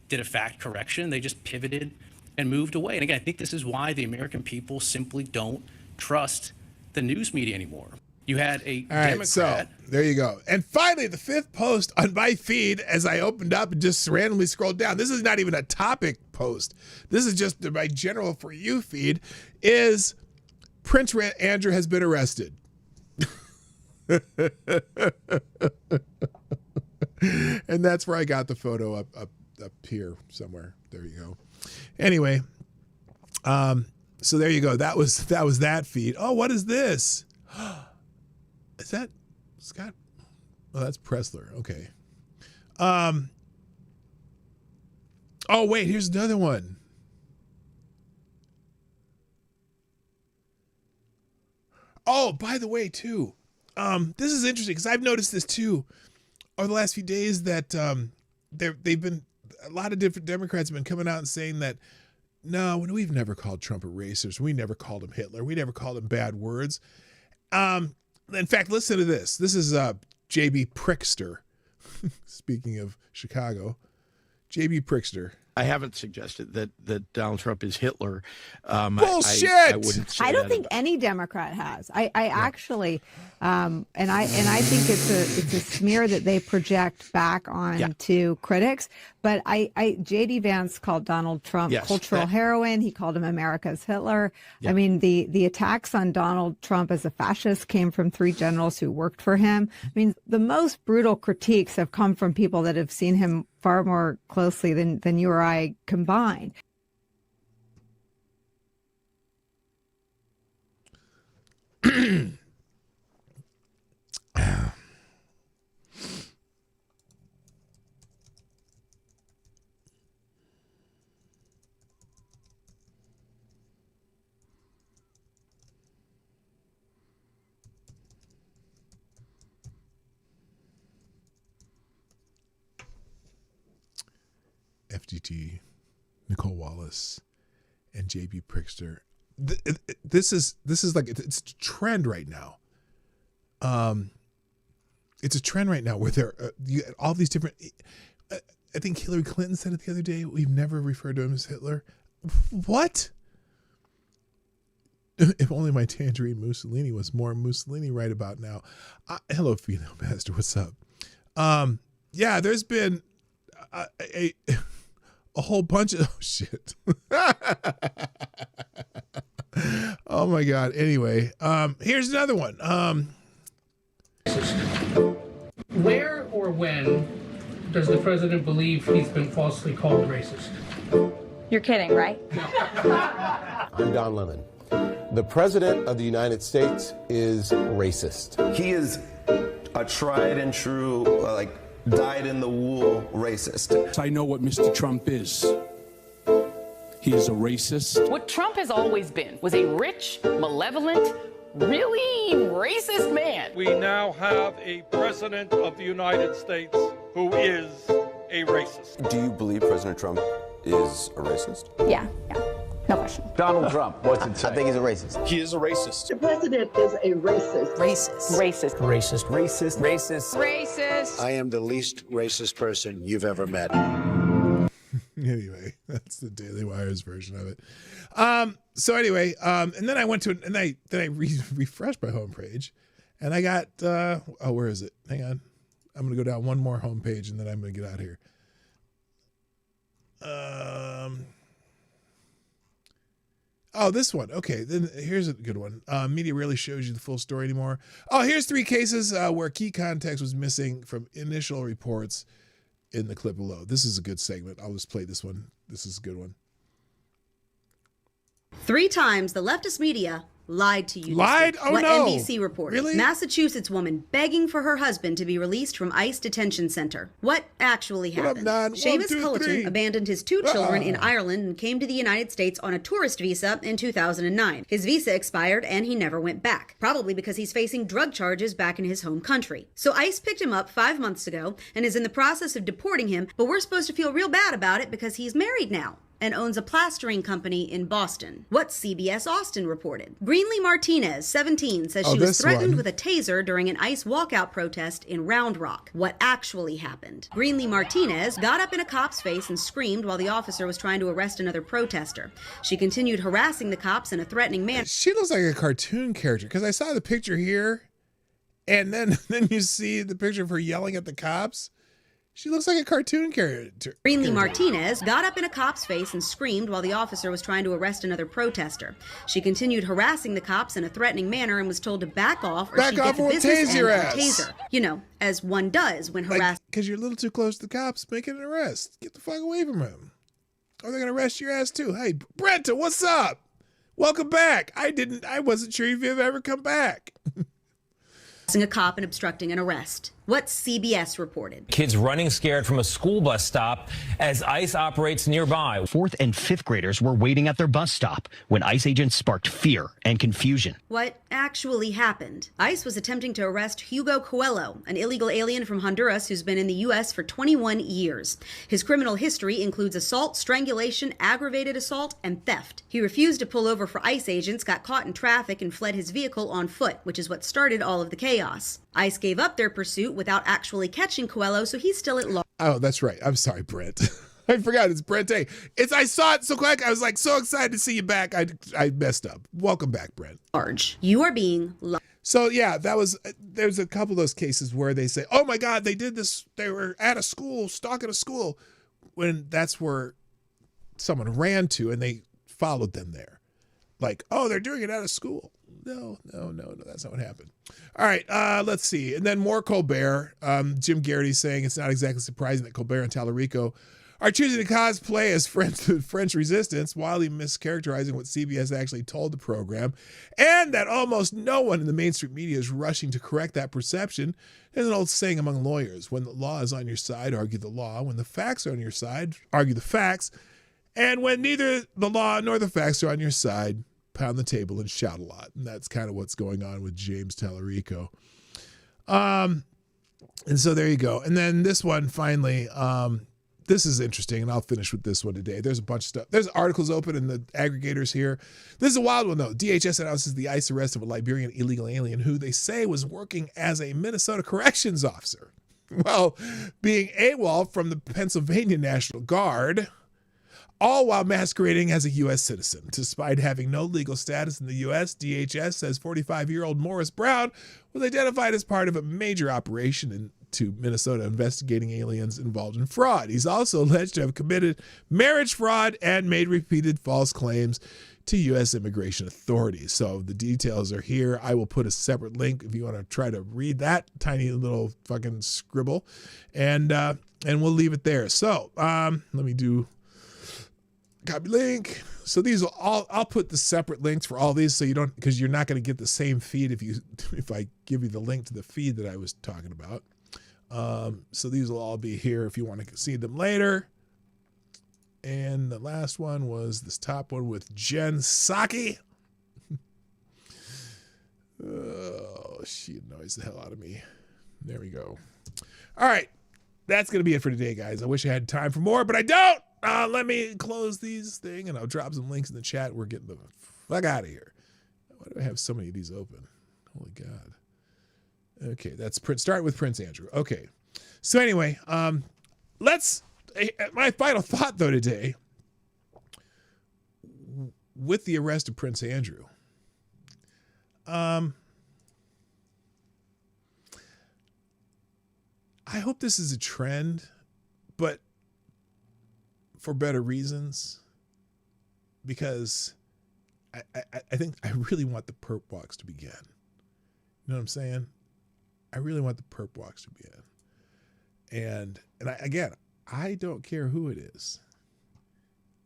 did a fact correction. They just pivoted and moved away. And again, I think this is why the American people simply don't trust the news media anymore. You had a All right, Democrat. so there you go. And finally, the fifth post on my feed, as I opened up and just randomly scrolled down, this is not even a topic post. This is just my general for you feed, is Prince Andrew has been arrested. And that's where I got the photo up here somewhere. There you go. Anyway, so there you go. That was that feed. Oh, what is this? Is that Scott? Oh, that's Pressler. Okay. Oh, wait, here's another one. Oh, by the way, too, this is interesting because I've noticed this too over the last few days that they've been, a lot of different Democrats have been coming out and saying that, no, we've never called Trump a racist. We never called him Hitler. We never called him bad words. In fact, listen to this. This is J.B. Prickster. Speaking of Chicago, J.B. Prickster. I haven't suggested that Donald Trump is Hitler. Bullshit! I wouldn't say I don't that think any Democrat has. I actually, and I think it's a smear that they project back on to critics. But J.D. Vance called Donald Trump cultural heroin. He called him America's Hitler. I mean, the attacks on Donald Trump as a fascist came from 3 generals who worked for him. I mean, the most brutal critiques have come from people that have seen him far more closely than you or I combined. FGT, Nicole Wallace, and J.B. Prickster. This is like, it's a trend right now. It's a trend right now where there all these different. I think Hillary Clinton said it the other day. We've never referred to him as Hitler. What? If only my tangerine Mussolini was more Mussolini right about now. Hello, female pastor. What's up? Yeah, there's been a whole bunch of shit. Oh my God. Anyway, here's another one. Where or when does the president believe he's been falsely called racist? You're kidding, right? I'm Don Lemon. The president of the United States is racist. He is a tried and true, dyed-in-the-wool racist. I know what Mr. Trump is. He is a racist. What Trump has always been was a rich, malevolent, really racist man. We now have a president of the United States who is a racist. Do you believe President Trump is a racist? Yeah. No question. Donald Trump, what's it say? I think he's a racist. He is a racist. The president is a racist. Racist. I am the least racist person you've ever met. Anyway, that's the Daily Wire's version of it. So anyway, and then I went to and I refreshed my homepage, and I got where is it? Hang on, I'm gonna go down one more homepage, and then I'm gonna get out of here. Oh, this one. Okay, then here's a good one. Media rarely shows you the full story anymore. Oh, here's 3 cases where key context was missing from initial reports in the clip below. This is a good segment. I'll just play this one. This is a good one. 3 times the leftist media lied to you. Lied? Oh, what no. NBC reported. Really? Massachusetts woman begging for her husband to be released from ICE detention center. What actually happened? Seamus Cullerton abandoned his 2 children in Ireland and came to the United States on a tourist visa in 2009. His visa expired and he never went back, probably because he's facing drug charges back in his home country. So ICE picked him up 5 months ago and is in the process of deporting him, but we're supposed to feel real bad about it because he's married now. and owns a plastering company in Boston. What CBS Austin reported. Greenlee Martinez, 17, says she was threatened with a taser during an ICE walkout protest in Round Rock. What actually happened. Greenlee Martinez got up in a cop's face and screamed while the officer was trying to arrest another protester. She continued harassing the cops in a threatening manner. She looks like a cartoon character because I saw the picture here, and then you see the picture of her yelling at the cops. She looks like a cartoon character. Greenlee Martinez got up in a cop's face and screamed while the officer was trying to arrest another protester. She continued harassing the cops in a threatening manner and was told to back off or she'd get the business end of a taser. You know, as one does when harassed. Because you're a little too close to the cops, make it an arrest. Get the fuck away from him. Or they're going to arrest your ass too. Hey, Brenta, what's up? Welcome back. I wasn't sure if you've ever come back. A cop and obstructing an arrest. What CBS reported. Kids running scared from a school bus stop as ICE operates nearby. 4th and 5th graders were waiting at their bus stop when ICE agents sparked fear and confusion. What actually happened? ICE was attempting to arrest Hugo Coelho, an illegal alien from Honduras who's been in the U.S. for 21 years. His criminal history includes assault, strangulation, aggravated assault, and theft. He refused to pull over for ICE agents, got caught in traffic, and fled his vehicle on foot, which is what started all of the chaos. ICE gave up their pursuit without actually catching Coelho, so he's still at large. Oh, that's right. I'm sorry, Brent. I forgot it's Brent. Hey, I saw it so quick. I was like so excited to see you back. I messed up. Welcome back, Brent. You are being. So yeah, there's a couple of those cases where they say, "Oh my God, they did this. They were at a school, stalking a school," when that's where someone ran to and they followed them there. Like, oh, they're doing it at a school. No, that's not what happened. All right, let's see. And then more Colbert. Jim Garrity's saying it's not exactly surprising that Colbert and Tallarico are choosing to cosplay as French resistance, wildly mischaracterizing what CBS actually told the program, and that almost no one in the mainstream media is rushing to correct that perception. There's an old saying among lawyers: when the law is on your side, argue the law. When the facts are on your side, argue the facts. And when neither the law nor the facts are on your side, pound the table and shout a lot. And that's kind of what's going on with James Tallarico. And so there you go. And then this one finally, this is interesting, and I'll finish with this one today. There's a bunch of stuff. There's articles open in the aggregators here. This is a wild one, though. DHS announces the ICE arrest of a Liberian illegal alien who they say was working as a Minnesota corrections officer. Well, being AWOL from the Pennsylvania National Guard, all while masquerading as a U.S. citizen. Despite having no legal status in the U.S., DHS says 45-year-old Morris Brown was identified as part of a major operation into Minnesota investigating aliens involved in fraud. He's also alleged to have committed marriage fraud and made repeated false claims to U.S. immigration authorities. So the details are here. I will put a separate link if you want to try to read that tiny little fucking scribble, and we'll leave it there. So let me do copy link. So these will all, I'll put the separate links for all these so you don't, because you're not going to get the same feed if I give you the link to the feed that I was talking about. So these will all be here if you want to see them later. And the last one was this top one with Jen Psaki. Oh, she annoys the hell out of me. There we go. All right. That's going to be it for today, guys. I wish I had time for more, but I don't. Let me close these thing, and I'll drop some links in the chat. We're getting the fuck out of here. Why do I have so many of these open? Holy God. Okay, that's start with Prince Andrew. Okay. So anyway, my final thought, though, today, with the arrest of Prince Andrew, I hope this is a trend, but for better reasons, because I think I really want the perp walks to begin. You know what I'm saying? I really want the perp walks to begin. And I don't care who it is.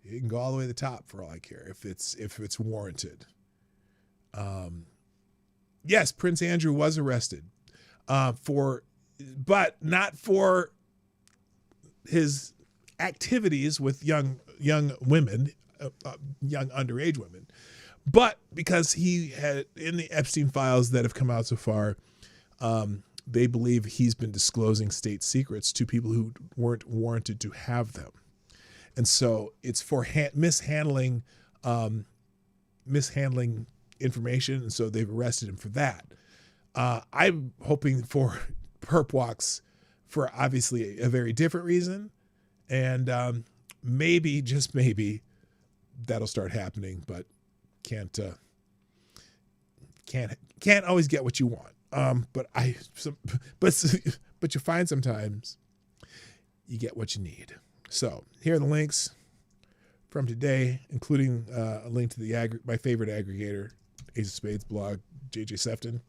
You can go all the way to the top for all I care if it's warranted. Yes, Prince Andrew was arrested but not for his activities with young women, young underage women, but because he had, in the Epstein files that have come out so far, they believe he's been disclosing state secrets to people who weren't warranted to have them. And so it's for mishandling information, and so they've arrested him for that. I'm hoping for perp walks for obviously a very different reason, and maybe, just maybe, that'll start happening, but can't always get what you want. But you find sometimes you get what you need. So here are the links from today, including a link to my favorite aggregator, Ace of Spades blog, JJ Sefton.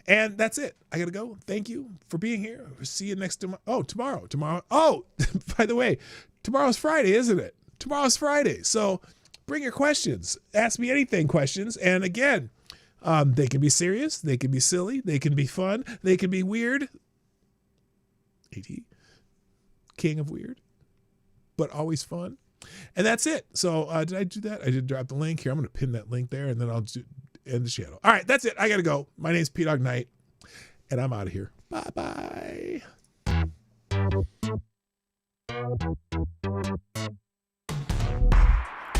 And that's it. I got to go. Thank you for being here. See you next tomorrow. Oh, by the way, tomorrow's Friday, isn't it? Tomorrow's Friday. So bring your questions. Ask me anything questions. And again, they can be serious. They can be silly. They can be fun. They can be weird. AT, king of weird, but always fun. And that's it. So did I do that? I did drop the link here. I'm going to pin that link there, and then I'll end the channel. All right, that's it. I got to go. My name's PDawgKnight, and I'm out of here. Bye-bye.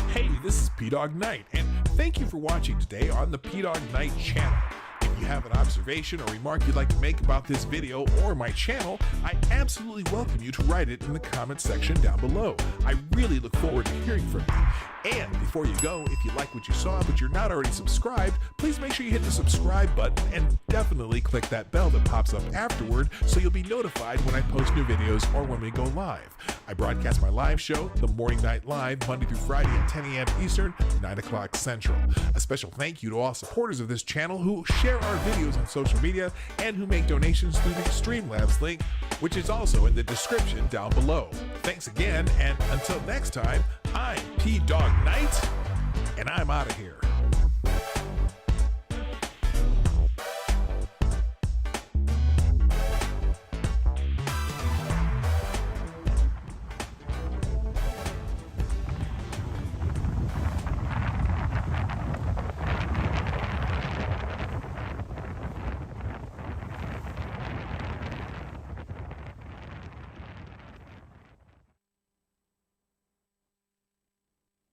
Hey, this is PDawgKnight, and thank you for watching today on the PDawgKnight channel. If you have an observation or remark you'd like to make about this video or my channel, I absolutely welcome you to write it in the comments section down below. I really look forward to hearing from you. And before you go, if you like what you saw but you're not already subscribed, please make sure you hit the subscribe button and definitely click that bell that pops up afterward so you'll be notified when I post new videos or when we go live. I broadcast my live show, The Morning Night Live, Monday through Friday at 10 a.m. Eastern, 9 o'clock Central. A special thank you to all supporters of this channel who share our videos on social media and who make donations through the Streamlabs link, which is also in the description down below. Thanks again, and until next time, I'm PDawgKnight, and I'm out of here.